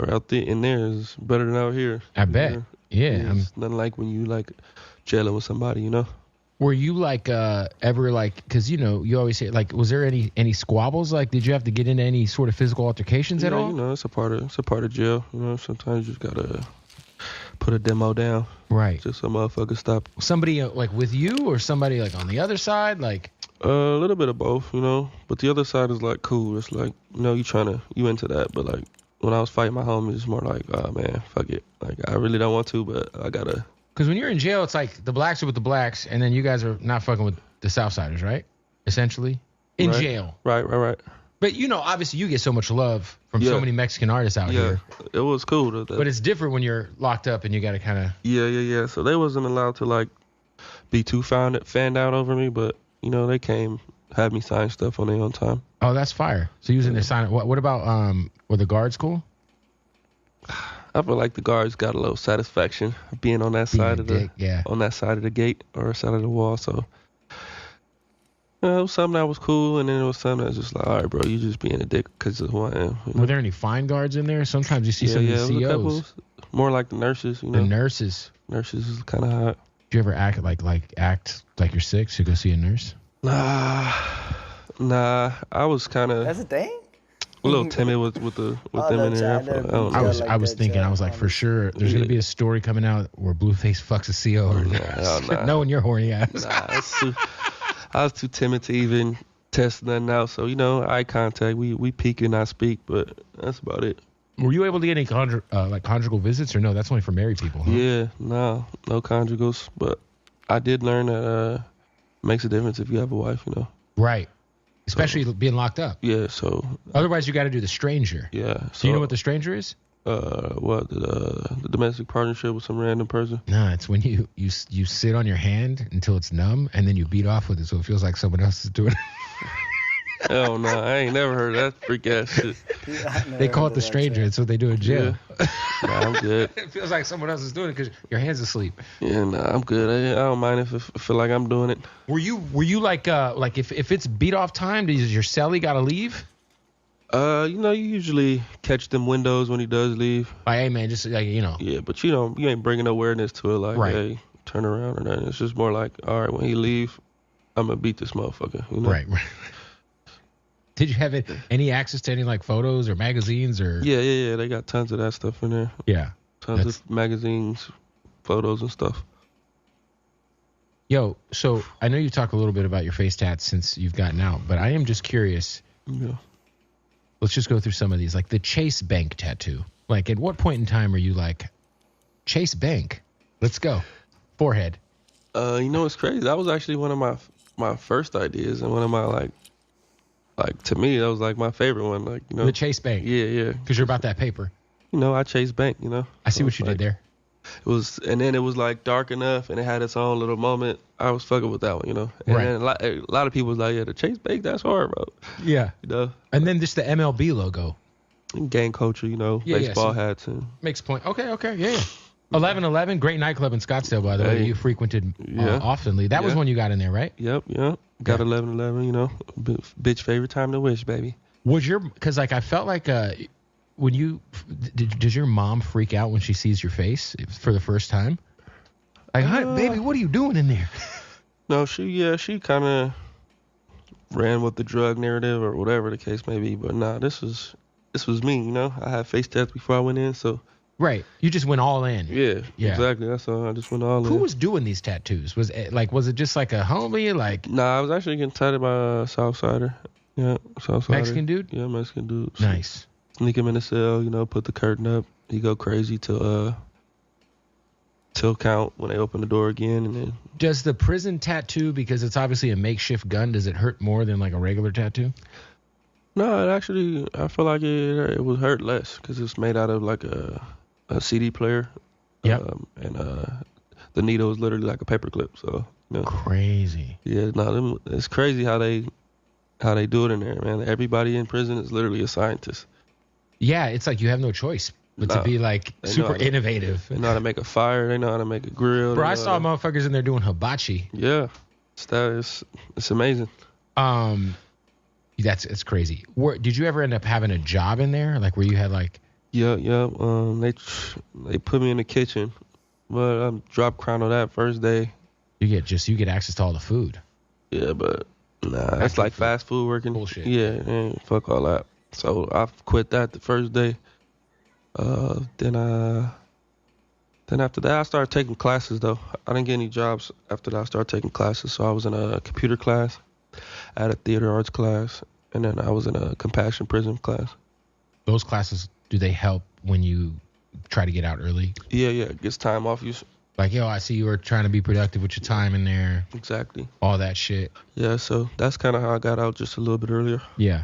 out there in there is better than out here. I bet. Yeah. It's nothing like when you like jailing with somebody, Were you like ever like, because you always say like, was there any squabbles? Like, did you have to get into any sort of physical altercations at all? It's a part of jail. Sometimes you just gotta put a demo down. Right. Just so motherfuckers stop. Somebody like with you or somebody like on the other side, like. A little bit of both, but the other side is like cool. It's like, you into that, but like when I was fighting my homies, it's more like, oh man, fuck it. Like I really don't want to, but I gotta. Because when you're in jail, it's like the blacks are with the blacks, and then you guys are not fucking with the Southsiders, right? Essentially, in jail. Right. But obviously, you get so much love from so many Mexican artists out here. It was cool. But it's different when you're locked up and you got to kind of. Yeah. So they wasn't allowed to like be too fanned out over me, but they came, had me sign stuff on their own time. Oh, that's fire. So using their sign. What about were the guards cool? I feel like the guards got a little satisfaction being on that side of the gate or side of the wall. So it was something that was cool, and then it was something that was just like, all right, bro, you just being a dick because of who I am. Were there any fine guards in there? Sometimes you see some of the COs. More like the nurses, The nurses. Nurses is kind of hot. Do you ever act like you're sick to go see a nurse? Nah. I was kind of That's a thing? a little timid with them in there. I was thinking, I was like, for sure, there's gonna be a story coming out where Blueface fucks a CO or nah. knowing your horny ass. I was too timid to even test nothing out. So eye contact, we peek and I speak, but that's about it. Were you able to get any conjugal visits, or no? That's only for married people. Huh? Yeah, no conjugals, but I did learn that makes a difference if you have a wife, Right. Especially being locked up. Yeah, so. Otherwise, you got to do the stranger. Yeah. So you know what the stranger is? The domestic partnership with some random person. Nah, it's when you sit on your hand until it's numb, and then you beat off with it, so it feels like someone else is doing it. Hell no, I ain't never heard of that freak ass shit. They call it the stranger. It's what they do in jail. Yeah. Nah, I'm good. It feels like someone else is doing it because your hand's asleep. Yeah, nah, I'm good. I don't mind if I feel like I'm doing it. Were you like if it's beat off time, does your cellie gotta leave? You usually catch them windows when he does leave. Like, hey man, just like Yeah, but you ain't bringing awareness to it like, right. Hey, turn around or nothing. It's just more like, all right, when he leave, I'm gonna beat this motherfucker. Right. Did you have any access to any like photos or magazines or? Yeah. They got tons of that stuff in there. Yeah. Tons of magazines, photos and stuff. Yo, so I know you talk a little bit about your face tats since you've gotten out, but I am just curious. Yeah. Let's just go through some of these. Like the Chase Bank tattoo. Like at what point in time are you like, Chase Bank, let's go. Forehead. It's crazy. That was actually one of my first ideas and one of my like to me that was like my favorite one. Like the Chase Bank. Yeah. Because you're about that paper. I chase bank. I see what you did there. And then it was like dark enough and it had its own little moment. I was fucking with that one, And right. then a lot of people was like, yeah, the chase bank, that's hard, bro. Yeah. And then just the MLB logo. Gang culture, baseball hats and makes point. Okay, yeah. 1111, great nightclub in Scottsdale, by the way. You frequented oftenly. That was one you got in there, right? Yep. Got 1111, bitch favorite time to wish, baby. Because like I felt like does your mom freak out when she sees your face for the first time? Like, hi, baby, what are you doing in there? No, she kind of ran with the drug narrative or whatever the case may be. But nah, this was me, I had face tats before I went in, so. Right, you just went all in. Yeah, exactly. That's all. I just went all in. Who was doing these tattoos? Was it just like a homie? Like, nah, I was actually getting tatted by a Southsider. Yeah, Southsider. Mexican dude. Yeah, Mexican dude. So nice. Sneak him in the cell, put the curtain up. He go crazy till count when they open the door again, and then. Does the prison tattoo, because it's obviously a makeshift gun, does it hurt more than like a regular tattoo? No, it actually, I feel like it would hurt less because it's made out of like a CD player. Yep. And the needle is literally like a paperclip. So. Crazy. Yeah, no, it's crazy how they do it in there, man. Everybody in prison is literally a scientist. Yeah, it's like you have no choice but to be like super innovative. They know how to make a fire. They know how to make a grill. Bro, I saw motherfuckers in there doing hibachi. Yeah, it's amazing. It's crazy. Did you ever end up having a job in there? Like where you had like? Yeah. They put me in the kitchen, but I'm drop crown on that first day. You get access to all the food. Yeah, but nah, it's like fast food working. Bullshit. Yeah, fuck all that. So I quit that the first day. Then after that, I started taking classes though. I didn't get any jobs after that. I started taking classes. So I was in a computer class, I had a theater arts class, and then I was in a compassion prison class. Those classes, do they help when you try to get out early? Yeah, it gets time off you. Like, yo, I see you were trying to be productive with your time in there. Exactly. All that shit. Yeah, so that's kind of how I got out just a little bit earlier. Yeah.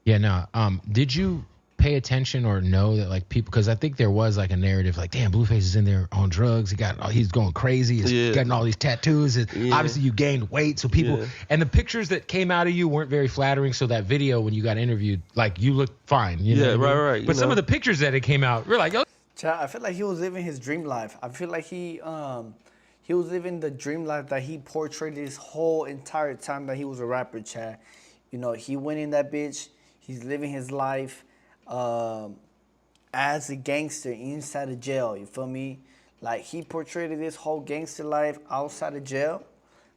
No. Did you pay attention or know that like people? Because I think there was like a narrative like, damn, Blueface is in there on drugs. He's going crazy. He's getting all these tattoos. Obviously, you gained weight, so people and the pictures that came out of you weren't very flattering. So that video when you got interviewed, like you looked fine. You know what I mean? Right. But some of the pictures that came out, we're like, yo. I feel like he was living his dream life. I feel like he was living the dream life that he portrayed his whole entire time that he was a rapper, Chad. He went in that bitch. He's living his life as a gangster inside of jail. You feel me? Like he portrayed this whole gangster life outside of jail,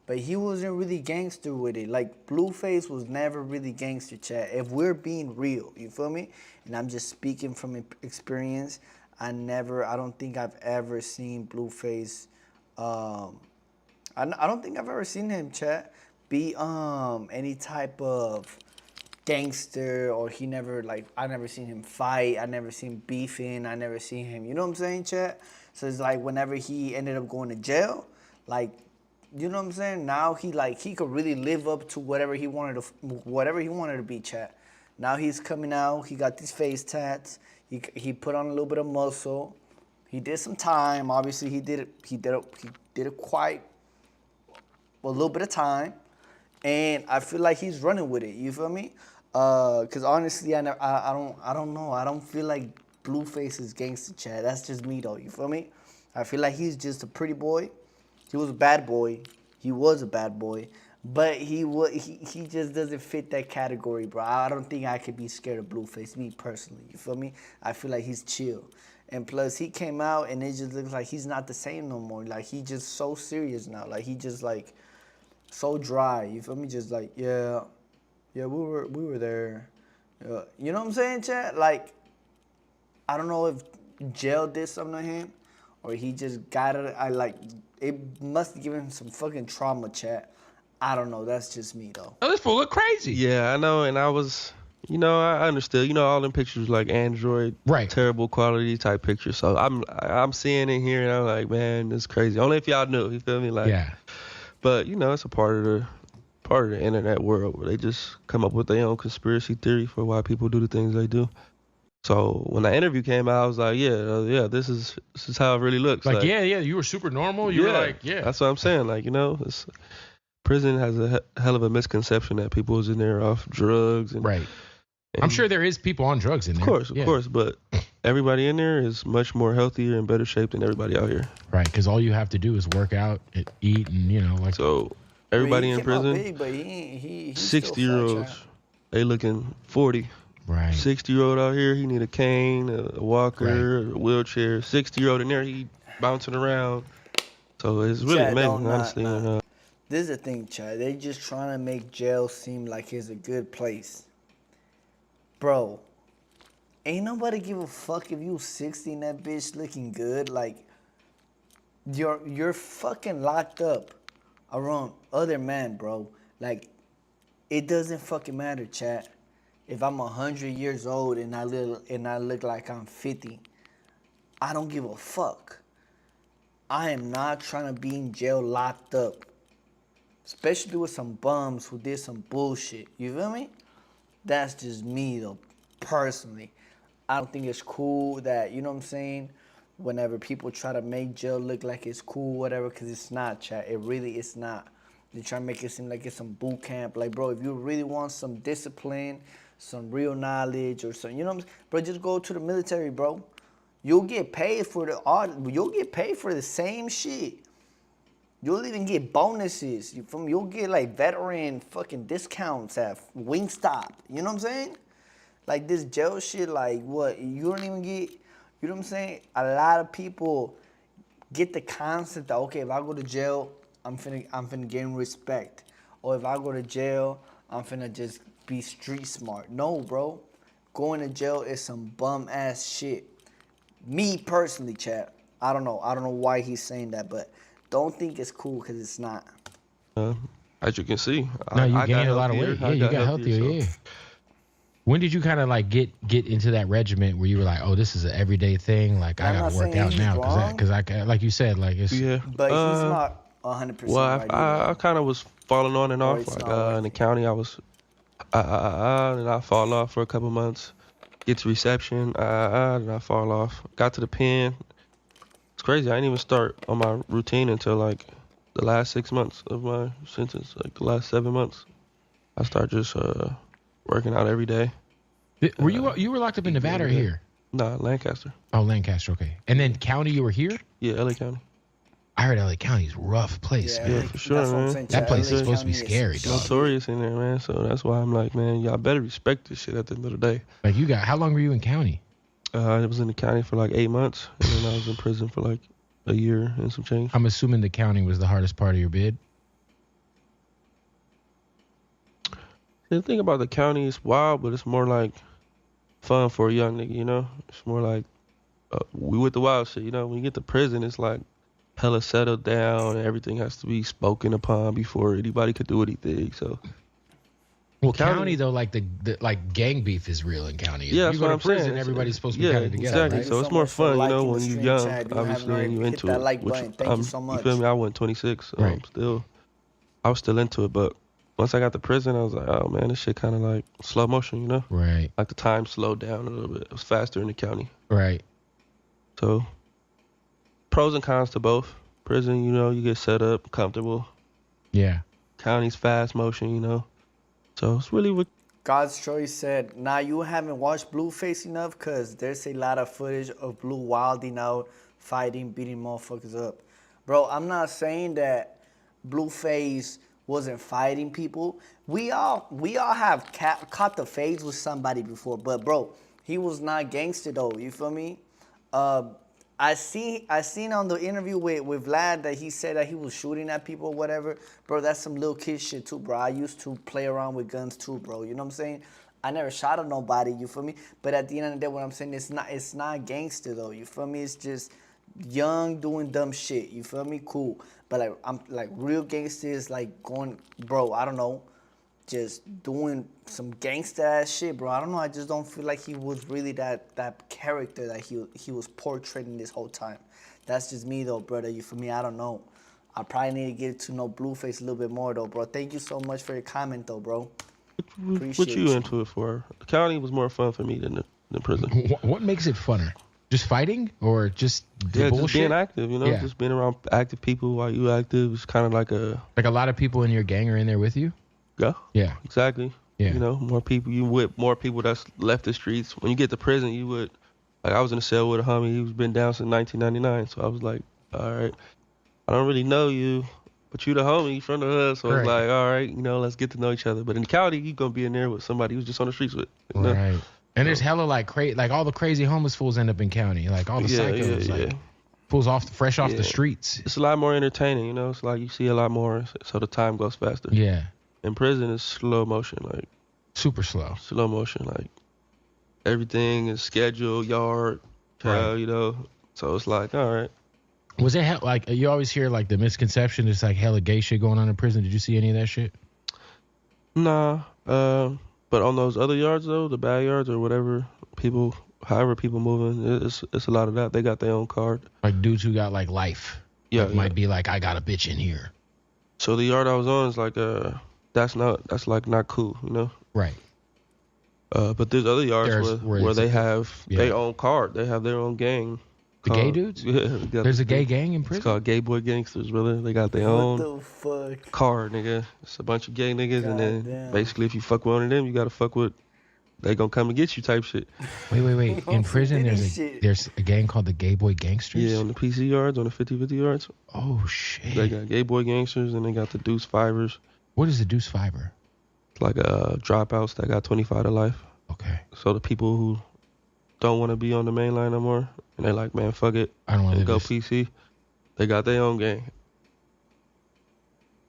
but he wasn't really gangster with it. Like Blueface was never really gangster, Chad. If we're being real, you feel me? And I'm just speaking from experience. I don't think I've ever seen Blueface. I don't think I've ever seen him, Chat, be any type of gangster, or I never seen him fight. I never seen beefing. I never seen him. You know what I'm saying, Chat? So it's like whenever he ended up going to jail, like, you know what I'm saying? Now he could really live up to whatever he wanted to be, Chat. Now he's coming out. He got these face tats. He put on a little bit of muscle. He did some time. Obviously, he did it quite a little bit of time, and I feel like he's running with it. You feel me? Cause honestly, I don't know. I don't feel like Blueface is gangster, Chad. That's just me though. You feel me? I feel like he's just a pretty boy. He was a bad boy. He was a bad boy, but he just doesn't fit that category, bro. I don't think I could be scared of Blueface, me personally. You feel me? I feel like he's chill. And plus, he came out and it just looks like he's not the same no more. Like, he just so serious now. Like, he just, like, so dry. You feel me? Just like, yeah, we were there. You know what I'm saying, Chad? Like, I don't know if jail did something to him or he just got it. It must have given him some fucking trauma, Chad. I don't know. That's just me, though. Oh, this fool look crazy. Yeah, I know, and I was, I understood. All them pictures like Android, right? Terrible quality type pictures. So I'm seeing it here, and I'm like, man, this is crazy. Only if y'all knew, you feel me? Like, yeah. But it's a part of the internet world where they just come up with their own conspiracy theory for why people do the things they do. So when the interview came out, I was like, yeah, this is how it really looks. Like yeah, you were super normal. You were like, yeah. That's what I'm saying. Like, prison has a hell of a misconception that people is in there off drugs. And, right. And I'm sure there is people on drugs in there. Of course, but everybody in there is much more healthier and better shape than everybody out here. Right, because all you have to do is work out, eat, and like. So everybody in prison, big, but he 60-year-olds, they looking 40. Right. 60-year-old out here, he need a cane, a walker, a wheelchair. 60-year-old in there, he bouncing around. So it's really amazing, honestly. This is the thing, Chad. They just trying to make jail seem like it's a good place. Bro, ain't nobody give a fuck if you 60 and that bitch looking good. Like, you're fucking locked up around other men, bro. Like, it doesn't fucking matter, Chad. If I'm 100 years old and I look like I'm 50, I don't give a fuck. I am not trying to be in jail locked up. Especially with some bums who did some bullshit. You feel me? That's just me, though, personally. I don't think it's cool that, you know what I'm saying, whenever people try to make jail look like it's cool, whatever, because it's not, chat. It really is not. They try to make it seem like it's some boot camp. Like, bro, if you really want some discipline, some real knowledge or something, you know what I'm saying? Bro, just go to the military, bro. You'll get paid for the same shit. You'll even get bonuses. You'll get like veteran fucking discounts at Wingstop. You know what I'm saying? Like this jail shit, like what? You don't even get, you know what I'm saying? A lot of people get the concept that, okay, if I go to jail, I'm finna gain respect. Or if I go to jail, I'm finna just be street smart. No, bro. Going to jail is some bum ass shit. Me personally, Chad. I don't know why he's saying that, but don't think it's cool because it's not. As you can see, no, you gained a lot of weight. Yeah, you got healthier. Yeah. When did you kind of like get into that regiment where you were like, oh, this is an everyday thing? Like I gotta work out now because I like you said, like it's. Yeah. But he's not 100%. Well, I kind of was falling on and off. Like in the county, I was, and I fall off for a couple months. Get to reception, and I fall off. Got to the pen. It's crazy. I didn't even start on my routine until like the last 6 months of my sentence, like the last 7 months. I started just working out every day. Were you were locked up in Nevada or here? Nah, Lancaster. Oh, Lancaster. Okay. And then county, you were here? Yeah, LA County. I heard LA County's a rough place. Yeah, for sure, man. That place is supposed to be scary, dog. Notorious in there, man. So that's why I'm like, man, y'all better respect this shit at the end of the day. Like how long were you in county? I was in the county for like 8 months, and then I was in prison for like a year and some change. I'm assuming the county was the hardest part of your bid. The thing about the county is wild, but it's more like fun for a young nigga, you know? It's more like we with the wild shit, you know? When you get to prison, it's like hella settled down, and everything has to be spoken upon before anybody could do anything, so... Well, county though, like the like gang beef is real in county. Yeah, that's what I'm saying. Everybody's supposed to be kind of together. Exactly. Right? So it's more fun, you know, when you're young, obviously, and you into it. Thank you so much. You feel me? I went 26, so right. I was still into it. But once I got to prison, I was like, oh man, this shit kind of like slow motion, you know? Right. Like the time slowed down a little bit. It was faster in the county. Right. So pros and cons to both. Prison, you know, you get set up, comfortable. Yeah. County's fast motion, you know. So it's really what God's Choice said, nah, you haven't watched Blueface enough because there's a lot of footage of Blue wilding out, fighting, beating motherfuckers up. Bro, I'm not saying that Blueface wasn't fighting people. We all have caught the phase with somebody before, but bro, he was not gangster though, you feel me? I seen on the interview with Vlad that he said that he was shooting at people or whatever. Bro, that's some little kid shit too, bro. I used to play around with guns too, bro. You know what I'm saying? I never shot at nobody, you feel me? But at the end of the day, what I'm saying, it's not gangster though, you feel me? It's just young doing dumb shit, you feel me? Cool. But like I'm like real gangster is like going, bro, I don't know, just doing some gangsta ass shit, bro. I don't know. I just don't feel like he was really that character that he was portraying this whole time. That's just me though, brother. You feel me? I don't know. I probably need to get to know Blueface a little bit more though, bro. Thank you so much for your comment though, bro. what you into it for? The county was more fun for me than the prison. What makes it funner? Just fighting or just the bullshit? Just being active, you know, Yeah. just being around active people while you active. It's kind of like a lot of people in your gang are in there with you? Yeah, exactly. Yeah. You know, more people. You with more people that's left the streets. When you get to prison, you would, like, I was in a cell with a homie. He's been down since 1999. So I was like, all right, I don't really know you, but you the homie from the hood. So it's Right. like, all right, you know, let's get to know each other. But in the county, you gonna be in there with somebody who's just on the streets with. You know? Right. And there's hella like all the crazy homeless fools end up in county. Like all the psychos, like fools fresh off the streets. It's a lot more entertaining. You know, it's like you see a lot more, so the time goes faster. Yeah. In prison, it's slow motion, like super slow. Slow motion, like everything is scheduled, yard, Right. you know. So it's like, all right. Was it like you always hear like the misconception? It's like hella gay shit going on in prison. Did you see any of that shit? Nah, but on those other yards though, the bad yards or whatever, however people moving, it's a lot of that. They got their own card. Like dudes who got like life. Yeah, like, might be like, I got a bitch in here. So the yard I was on is like that's like not cool, you know. Right. But there's other yards where they have their own card. They have their own gang. The gay dudes? Yeah. There's a gay gang in prison? It's called Gay Boy Gangsters, brother. They got their own the fuck? card, nigga. It's a bunch of gay niggas, God and then damn. basically if you fuck with one of them, you gotta fuck with, they gonna come and get you type shit. Wait. In prison, there's a gang called the Gay Boy Gangsters? Yeah, on the PC yards, on the 50-50 yards. Oh, shit. They got Gay Boy Gangsters, and they got the Deuce Fivers. What is the Deuce Fiver? It's like dropouts that got 25 to life. Okay. So the people who don't want to be on the main line no more, and they're like, man, fuck it, I don't want to go PC. They got their own gang.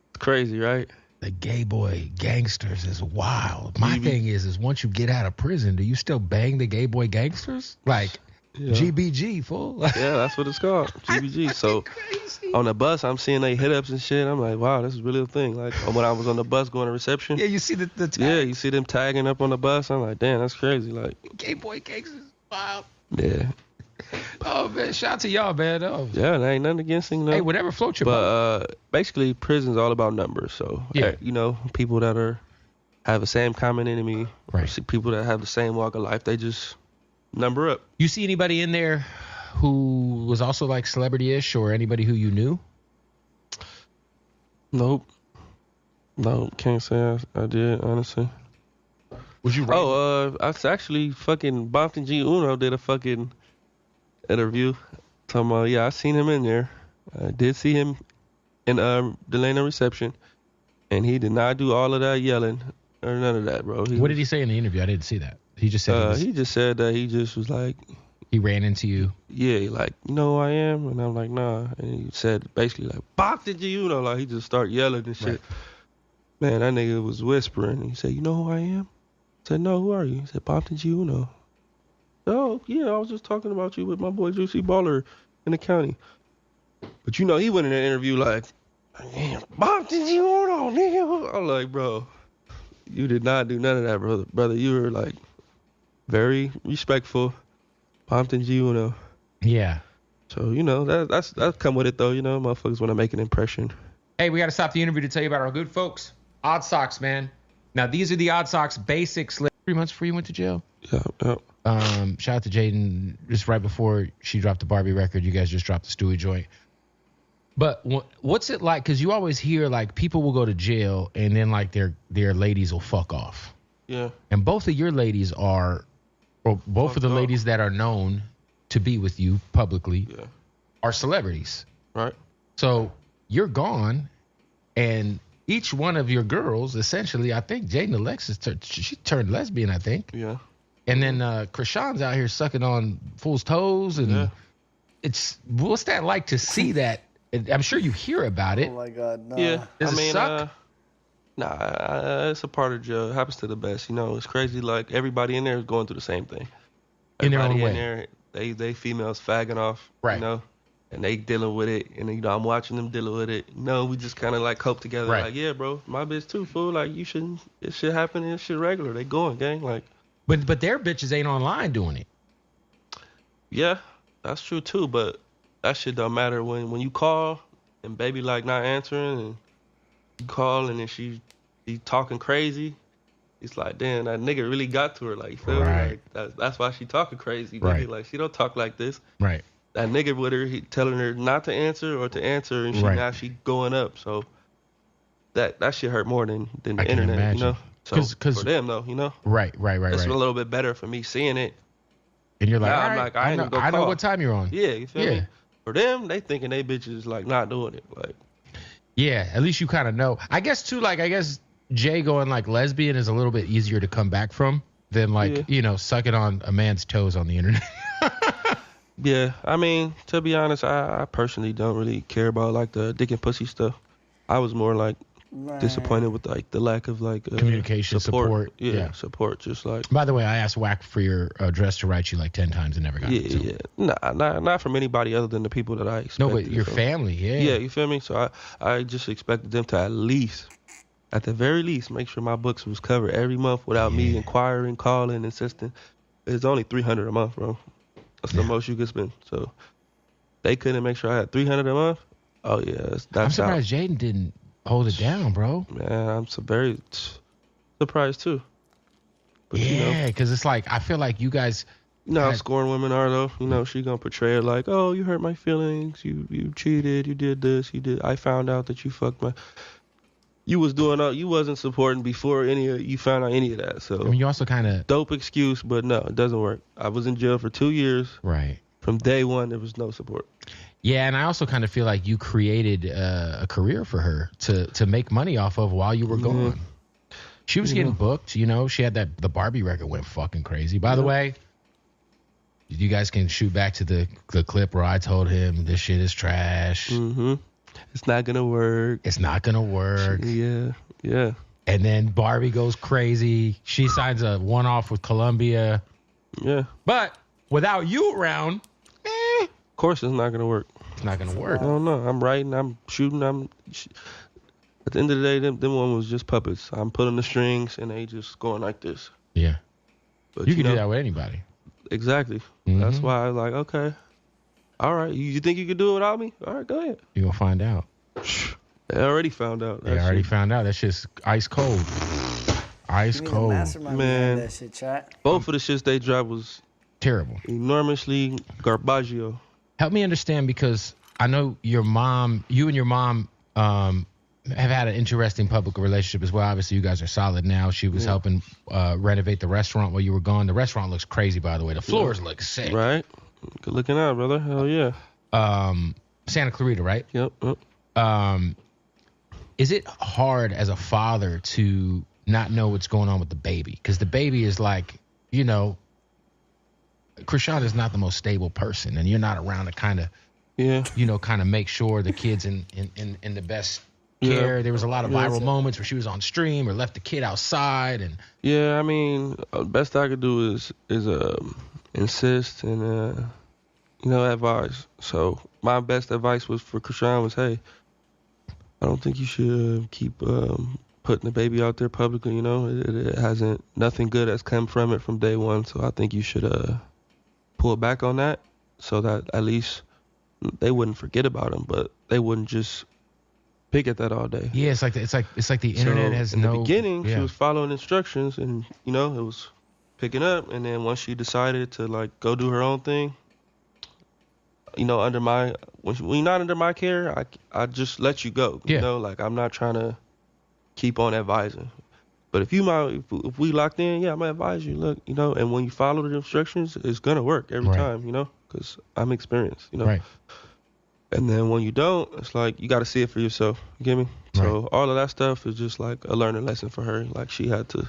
It's crazy, right? The Gay Boy Gangsters is wild. My thing is once you get out of prison, do you still bang the Gay Boy Gangsters? Like GBG, fool. Yeah, that's what it's called, GBG. So on the bus, I'm seeing they hit ups and shit. I'm like, wow, this is really a thing. Like when I was on the bus going to reception. Yeah, you see the tag. Yeah, you see them tagging up on the bus. I'm like, damn, that's crazy. Like Gay Boy Gangsters, wild. Yeah. Oh man, shout out to y'all, man. Oh. Yeah, there ain't nothing against it, you know. Hey, whatever floats your boat. But basically, prison's all about numbers. So you know, people that have the same common enemy, right? Or see people that have the same walk of life, they just number up. You see anybody in there who was also like celebrity-ish, or anybody who you knew? Nope. No, can't say I did, honestly. Was you? I actually fucking Bompton G Uno did a fucking interview. Talking about, I seen him in there. I did see him in Delano reception, and he did not do all of that yelling or none of that, bro. What did he say in the interview? I didn't see that. He just said he just said that he just was like, he ran into you. Yeah, like, you know who I am? And I'm like, nah. And he said basically like, Bompton G Uno, like he just started yelling and shit. Right. Man, that nigga was whispering. He said, you know who I am? I said, no, who are you? He said, Bompton G Uno. Oh, yeah, I was just talking about you with my boy Juicy Baller in the county. But you know, he went in that interview like, damn, Bompton G Uno, nigga. I'm like, bro, you did not do none of that, brother. Brother, you were like very respectful. Bompton G Uno. Yeah. So, you know, that's come with it though, you know, motherfuckers want to make an impression. Hey, we got to stop the interview to tell you about our good folks Odd Socks, man. Now these are the Odd Socks basics. 3 months before you went to jail. Yeah. Shout out to Jaden. Just right before she dropped the Barbie record, you guys just dropped the Stewie joint. But what's it like? Because you always hear like people will go to jail and then like their ladies will fuck off. Yeah. And both of your ladies are, or both of the ladies that are known to be with you publicly, are celebrities. Right. So you're gone, and each one of your girls, essentially, I think Jaden Alexis, she turned lesbian, I think. Yeah. And then Krishan's out here sucking on fools' toes, and what's that like to see that? I'm sure you hear about it. Oh my God, no. Yeah. Does it suck? It's a part of jail. It happens to the best. You know, it's crazy. Like everybody in there is going through the same thing. In their own Everybody way. there, they females fagging off. Right. You know, and they dealing with it, and you know I'm watching them dealing with it. No, we just kind of like cope together. Right. Like, yeah, bro, my bitch too, fool. Like you shouldn't. It should happen. It shit regular. They going, gang. Like. But their bitches ain't online doing it. Yeah, that's true too. But that shit don't matter when you call and baby like not answering, and you call and then she talking crazy. It's like, damn, that nigga really got to her. Like, you feel me? Right. Like, that's why she talking crazy. Nigga. Right. Like, she don't talk like this. Right. That nigga with her, he telling her not to answer or to answer, and Right. now she going up. So that shit hurt more than the I can internet, imagine. you know? So 'Cause for them though, you know? Right. It's a little bit better for me seeing it. And you're like, Now all I'm right, like, I ain't gonna I know call. what time you're on. Yeah, you feel Yeah. me? For them, they thinking they bitches like not doing it. Like, Yeah, at least you kind of know. I guess too, like, Jay going like lesbian is a little bit easier to come back from than like, sucking on a man's toes on the internet. yeah, I mean, to be honest, I personally don't really care about like the dick and pussy stuff. I was more like disappointed with like the lack of like Communication, support. Yeah, support. Just like. By the way, I asked Wack for your address to write you like 10 times and never got it. So. Yeah. Not from anybody other than the people that I expected. No, but your family, Yeah, you feel me? So I just expected them to at the very least, make sure my books was covered every month without me inquiring, calling, insisting. It's only $300 a month, bro. That's the most you could spend. So they couldn't make sure I had $300 a month. Oh yeah, that's I'm surprised Jaden didn't hold it down, bro. Man, I'm so very surprised too. But, yeah, because it's like I feel like you guys. You know how scorned women are though. You know, she gonna portray it like, oh, you hurt my feelings, you cheated, you did this, you did. I found out that you fucked my. You was doing all. You wasn't supporting before you found out any of that. So I mean, you also kind of dope excuse, but no, it doesn't work. I was in jail for 2 years. Right. From day one, there was no support. Yeah, and I also kind of feel like you created a career for her to make money off of while you were gone. She was getting booked, you know. She had the Barbie record went fucking crazy. By the way, you guys can shoot back to the clip where I told him this shit is trash. Mm-hmm. It's not gonna work. It's not gonna work. Yeah. And then Barbie goes crazy. She signs a one-off with Columbia. Yeah. But without you around, of course it's not gonna work. It's not gonna work. I don't know. I'm writing. I'm shooting. At the end of the day, them one was just puppets. I'm pulling the strings and they just going like this. Yeah. But you can do that with anybody. Exactly. Mm-hmm. That's why I was like, okay, all right. You think you can do it without me? All right, go ahead. You're gonna find out. They already found out. They already found out. That shit's ice cold. Ice cold. Man, that shit, chat. Both of the shits they dropped was terrible. Enormously garbaggio. Help me understand, because I know you and your mom have had an interesting public relationship as well. Obviously, you guys are solid now. She was helping renovate the restaurant while you were gone. The restaurant looks crazy, by the way. The floors look sick. Right. Good looking out, brother. Hell yeah. Santa Clarita, right? Yep. Is it hard as a father to not know what's going on with the baby? Because the baby is like, you know, Krishan is not the most stable person, and you're not around to kind of make sure the kid's in the best care. Yeah. There was a lot of viral moments where she was on stream or left the kid outside, and I mean, best I could do is insist and advise. So my best advice was for Krishan was, hey, I don't think you should keep putting the baby out there publicly. You know, it hasn't, nothing good has come from it from day one. So I think you should pull back on that, so that at least they wouldn't forget about him, but they wouldn't just pick at that all day. Yeah, it's like the internet has in no. the beginning, yeah. she was following instructions, and it was picking up. And then once she decided to like go do her own thing, under when you're not under my care, I just let you go. Yeah. Like I'm not trying to keep on advising. But if we locked in, yeah, I'm gonna advise you. Look, and when you follow the instructions, it's gonna work every time, because I'm experienced, Right. And then when you don't, it's like you got to see it for yourself. You get me? Right. So all of that stuff is just like a learning lesson for her. Like she had to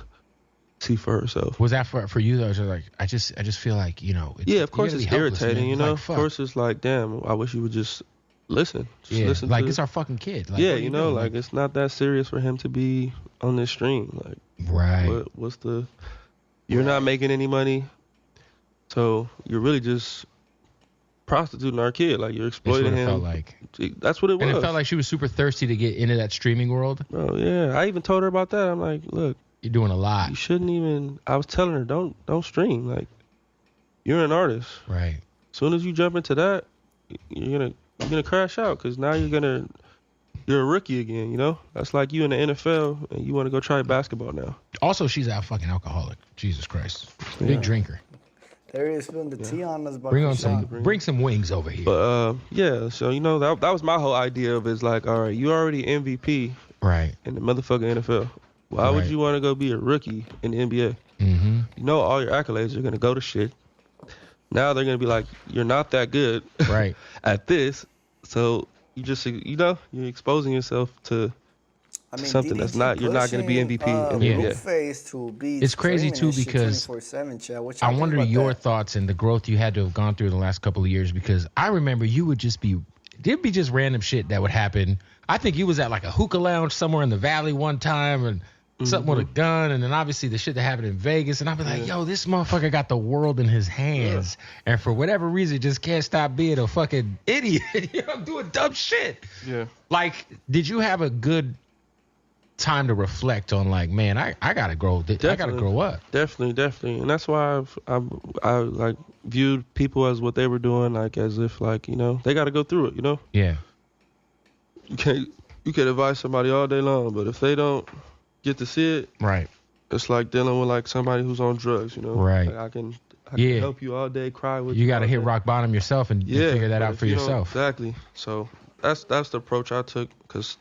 see for herself. Was that for you though? So like I just feel like yeah, of course it's irritating. man. Of course it's like, damn, I wish you would just listen. Listen. Like it's our fucking kid. Like, yeah, like it's not that serious for him to be on this stream. Like, right. What's the? You're not making any money, so you're really just prostituting our kid. Like you're exploiting him. Felt like. That's what it was. And it felt like she was super thirsty to get into that streaming world. Oh yeah, I even told her about that. I'm like, look, you're doing a lot. You shouldn't even. I was telling her, don't stream. Like, you're an artist. Right. As soon as you jump into that, you're gonna crash out because now you're a rookie again. That's like you in the NFL and you want to go try basketball now. Also, she's a fucking alcoholic. Jesus Christ, Yeah. big drinker. There he is spilling the tea on us. Bring some wings over here. But yeah, so that was my whole idea of is like, all right, you already MVP right in the motherfucking NFL. Why would you want to go be a rookie in the NBA? Mm-hmm. All your accolades are gonna go to shit. Now they're gonna be like, you're not that good right at this, so you just you're exposing yourself to something that's not. You're not gonna be MVP in the NBA. Blueface to be it's crazy too because 24/7, Chad. I wonder your thoughts and the growth you had to have gone through the last couple of years, because I remember you would there'd be just random shit that would happen. I think you was at like a hookah lounge somewhere in the valley one time and something with a gun, and then obviously the shit that happened in Vegas, and I'd be like, yo, this motherfucker got the world in his hands, and for whatever reason just can't stop being a fucking idiot. Doing dumb shit. Yeah. Like, did you have a good time to reflect on like, man, I gotta grow. I gotta grow up. Definitely, and that's why I like viewed people as what they were doing, like as if like they got to go through it. Yeah. You can advise somebody all day long, but if they don't get to see it, right, it's like dealing with like somebody who's on drugs. Right. Like I can help you all day, cry with you. You got to hit rock bottom yourself and figure that out for yourself. Exactly. So that's the approach I took, because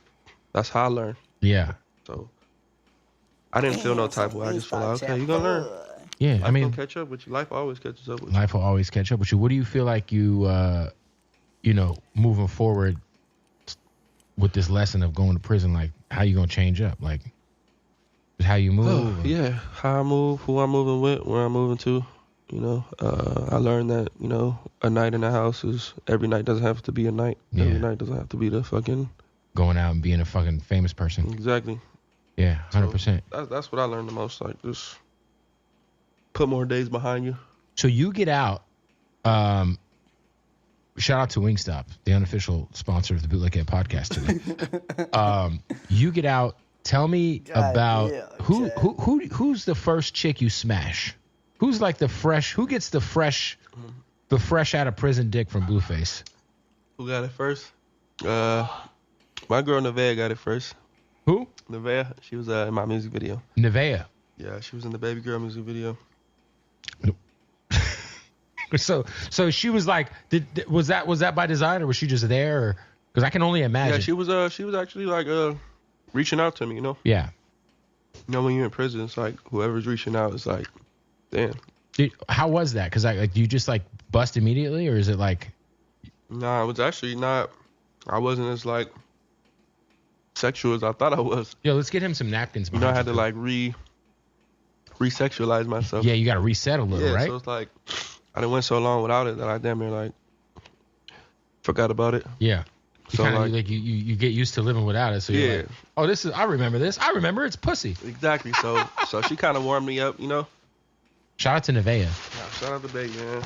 that's how I learned. Yeah. So I didn't feel no type of way. I just felt like, okay, you're gonna learn. Yeah, Life will catch up with you. Life always catches up with you. Life will always catch up with you. What do you feel like you, moving forward with this lesson of going to prison? Like, how you gonna change up? Like, how you move? Yeah, how I move, who I'm moving with, where I'm moving to. I learned that a night in the house is every night doesn't have to be a night. Yeah. Every night doesn't have to be the fucking going out and being a fucking famous person. Exactly. Yeah, 100%. So that's what I learned the most. Like, just put more days behind you. So you get out. Shout out to Wingstop, the unofficial sponsor of the Bootleg Head podcast today. You get out. Tell me about who's the first chick you smash? Who's like the fresh? Who gets the fresh out of prison dick from Blueface? Who got it first? My girl Nevaeh got it first. Who? Nevaeh. She was in my music video. Nevaeh. Yeah, she was in the Baby Girl music video. So she was like, was that by design, or was she just there? Because I can only imagine. Yeah, she was actually like reaching out to me, Yeah. When you're in prison, it's like whoever's reaching out is like, damn. How was that? Because do you just like bust immediately, or is it like? Nah, it was actually not. I wasn't as like sexual as I thought I was. Yo, let's get him some napkins. I had to like re-sexualize myself. Yeah, you got to reset a little, right? So it's like I done went so long without it that I damn near like forgot about it. Yeah. So like you get used to living without it. So you're like, oh, I remember this. I remember it's pussy. Exactly. So she kind of warmed me up, Shout out to Nevaeh. Yeah, shout out to Baby, man.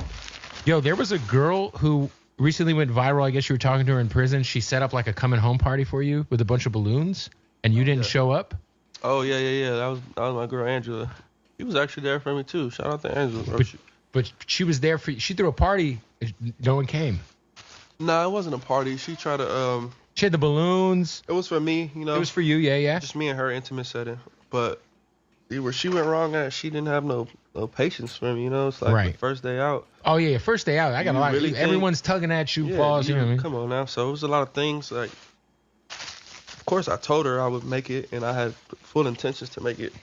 Yo, there was a girl who recently went viral. I guess you were talking to her in prison. She set up like a coming home party for you with a bunch of balloons, and you didn't show up. Oh yeah. That was my girl Angela. She was actually there for me too. Shout out to Angela. But she was there for. She threw a party. No one came. Nah, it wasn't a party. She tried to She had the balloons. It was for me, you know. It was for you, yeah. Just me and her intimate setting. But where she went wrong at, she didn't have no patience for me, you know. It's like the first day out. Oh yeah, first day out. I got a lot. Really everyone's tugging at you, pause. You know what I mean? Come on now. So it was a lot of things. Like, of course, I told her I would make it, and I had full intentions to make it.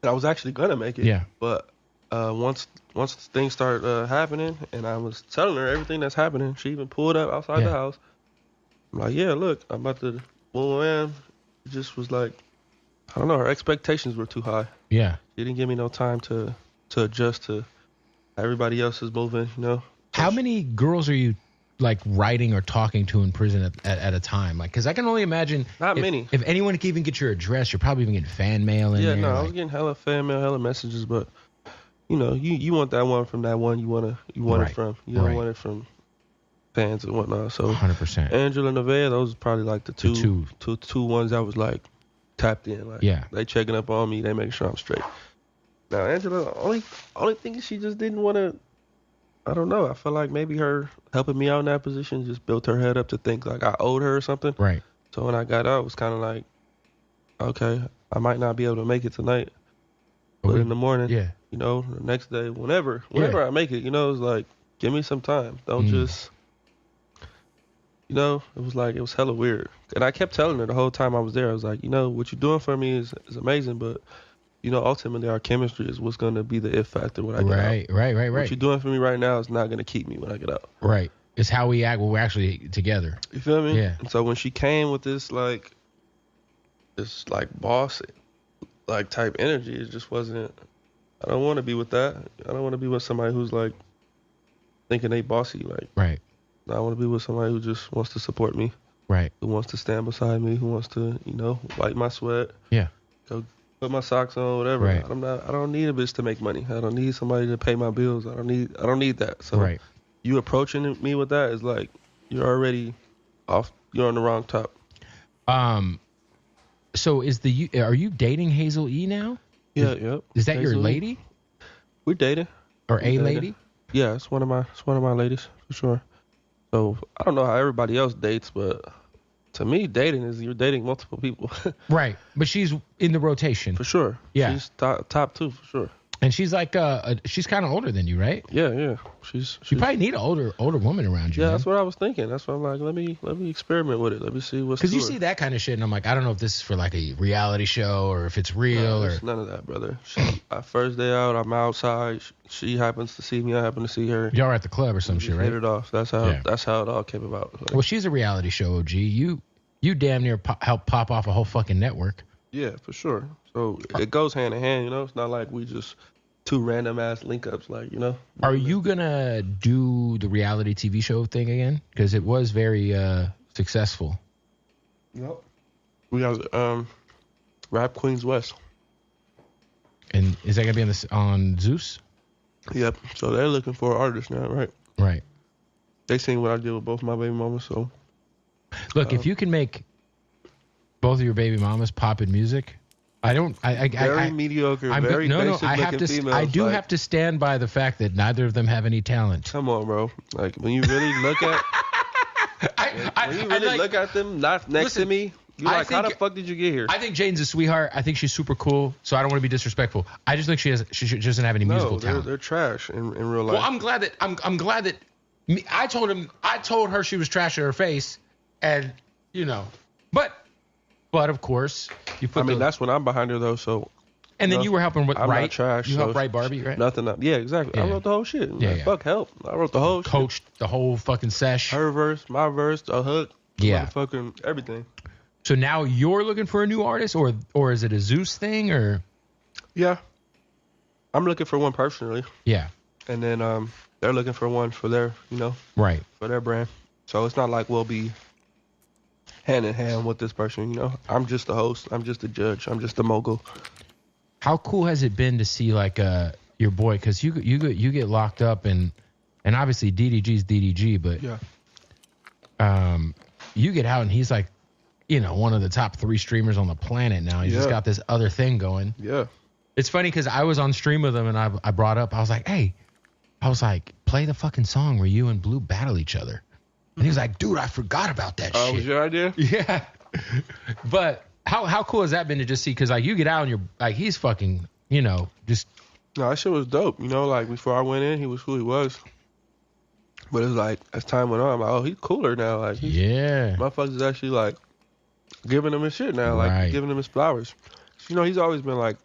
And I was actually gonna make it. Yeah. But once things started happening, and I was telling her everything that's happening, she even pulled up outside the house. I'm like, yeah, look, I'm about to boom in. It just was like, I don't know, her expectations were too high. Yeah. She didn't give me no time to adjust to everybody else is moving, you know. How many girls are you like writing or talking to in prison at a time? Like, because I can only imagine. Not many. If anyone can even get your address, you're probably even getting fan mail in there. Yeah, no, I was getting hella fan mail, hella messages, but you know, you want that one from that one you want it from. You don't want it from fans and whatnot. So 100%. Angela and Nevaeh, those are probably like the two ones that was like tapped in. Like, they checking up on me, they making sure I'm straight. Now Angela, only thing is she just didn't want to. I don't know. I feel like maybe her helping me out in that position just built her head up to think like I owed her or something. Right. So when I got out, it was kind of like, okay, I might not be able to make it tonight, but in the morning, you know, the next day, whenever I make it, you know, it's like, give me some time. Don't just, you know, it was hella weird. And I kept telling her the whole time I was there, I was like, you know, what you're doing for me is amazing, but you know, ultimately our chemistry is what's going to be the if factor when I get out. Right. What you're doing for me right now is not going to keep me when I get out. Right. It's how we act when we're actually together. You feel me? Yeah. And so when she came with this boss, like type energy, it just wasn't, I don't want to be with that. I don't want to be with somebody who's like thinking they bossy. Like, right. I want to be with somebody who just wants to support me. Right. Who wants to stand beside me, who wants to, you know, wipe my sweat. Yeah. Go put my socks on, whatever. Right. I don't need a bitch to make money. I don't need somebody to pay my bills. I don't need that. So you approaching me with that is like you're already off. You're on the wrong top. So are you dating Hazel E now? Yeah, yep. Is that Hazel your lady? We're dating. Or a lady? Yeah, it's one of my ladies for sure. So I don't know how everybody else dates, but to me, dating is you're dating multiple people. Right, but she's in the rotation. For sure. Yeah. She's top two for sure. And she's like, she's kind of older than you, right? Yeah. You probably need an older woman around you. Yeah, man. that's what I was thinking. That's why I'm like, let me experiment with it. Let me see what's. Because you see that kind of shit, and I'm like, I don't know if this is for like a reality show or if it's real or. None of that, brother. First day out, I'm outside. She happens to see me. I happen to see her. Y'all are at the club or some shit, right? Hit it off. That's how it all came about. Like, well, she's a reality show OG. You damn near helped pop off a whole fucking network. Yeah, for sure. So it goes hand in hand, you know. It's not like we just two random ass link ups, like, you know. Are you gonna do the reality TV show thing again? Because it was very successful. Yep. We got Rap Queens West. And is that gonna be on Zeus? Yep. So they're looking for an artist now, right? Right. They seen what I did with both my baby mamas, so. Look, if you can make both of your baby mamas pop in music, very mediocre, very basic looking females. I do have to stand by the fact that neither of them have any talent. Come on, bro. Like when you really look at, look at them, not next to me, you're like, how the fuck did you get here? I think Jane's a sweetheart. I think she's super cool. So I don't want to be disrespectful. I just think she doesn't have any musical talent. They're trash in real life. Well, I'm glad that I told her she was trash in her face. And, you know, but of course, you put that's when I'm behind her, though, so. And then you were helping with I'm not trash. You helped write Barbie, right? Nothing. Yeah, exactly. Yeah. I wrote the whole shit. Yeah. Fuck help. I wrote the whole shit. Coached the whole fucking sesh. Her verse, my verse, a hook. Yeah. Motherfucking everything. So now you're looking for a new artist, or is it a Zeus thing, or? Yeah. I'm looking for one personally. Yeah. And then they're looking for one for their, you know. Right. For their brand. So it's not like we'll be hand in hand with this person, you know. I'm just the host. I'm just the judge. I'm just the mogul. How cool has it been to see like your boy? Because you get locked up and obviously DDG's DDG, but you get out and he's like, you know, one of the top 3 streamers on the planet now. He's just got this other thing going. Yeah. It's funny because I was on stream with him and I brought up, I was like, play the fucking song where you and Blue battle each other. And he was like, dude, I forgot about that shit. Was your idea? Yeah. But how cool has that been to just see? Because like you get out and you're like, he's fucking, you know, just. No, that shit was dope. You know, like before I went in, he was who he was. But it's like as time went on, I'm like, oh, he's cooler now. Like, motherfuckers is actually like giving him his shit now, like giving him his flowers. You know, he's always been like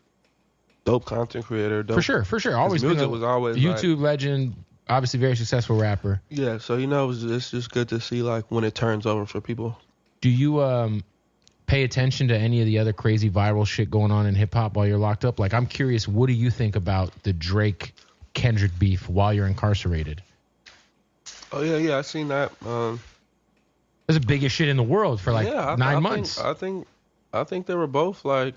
dope content creator. Dope. For sure. Always his been music was always YouTube legend. Obviously, very successful rapper. Yeah, so you know, it's just good to see like when it turns over for people. Do you pay attention to any of the other crazy viral shit going on in hip hop while you're locked up? Like, I'm curious, what do you think about the Drake Kendrick beef while you're incarcerated? Oh yeah, I seen that. It was the biggest shit in the world for like 9 months. I think they were both like.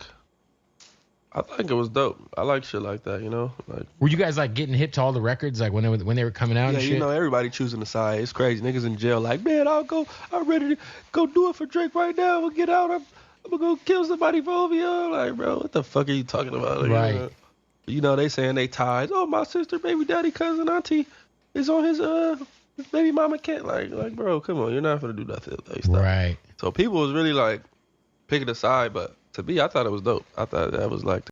I think it was dope. I like shit like that, you know. Like, were you guys like getting hip to all the records, like when they were coming out? Yeah, and shit? You know, everybody choosing a side. It's crazy. Niggas in jail, like, man, I'm ready to go do it for Drake right now. We'll get out. I'm gonna go kill somebody for OVO. Like, bro, what the fuck are you talking about? Like, right. You know, they saying they ties. Oh, my sister, baby daddy, cousin, auntie is on his baby mama can't. Like, bro, come on, you're not gonna do nothing. Like, stop. Right. So people was really like picking a side, but to me, I thought it was dope. I thought that was like.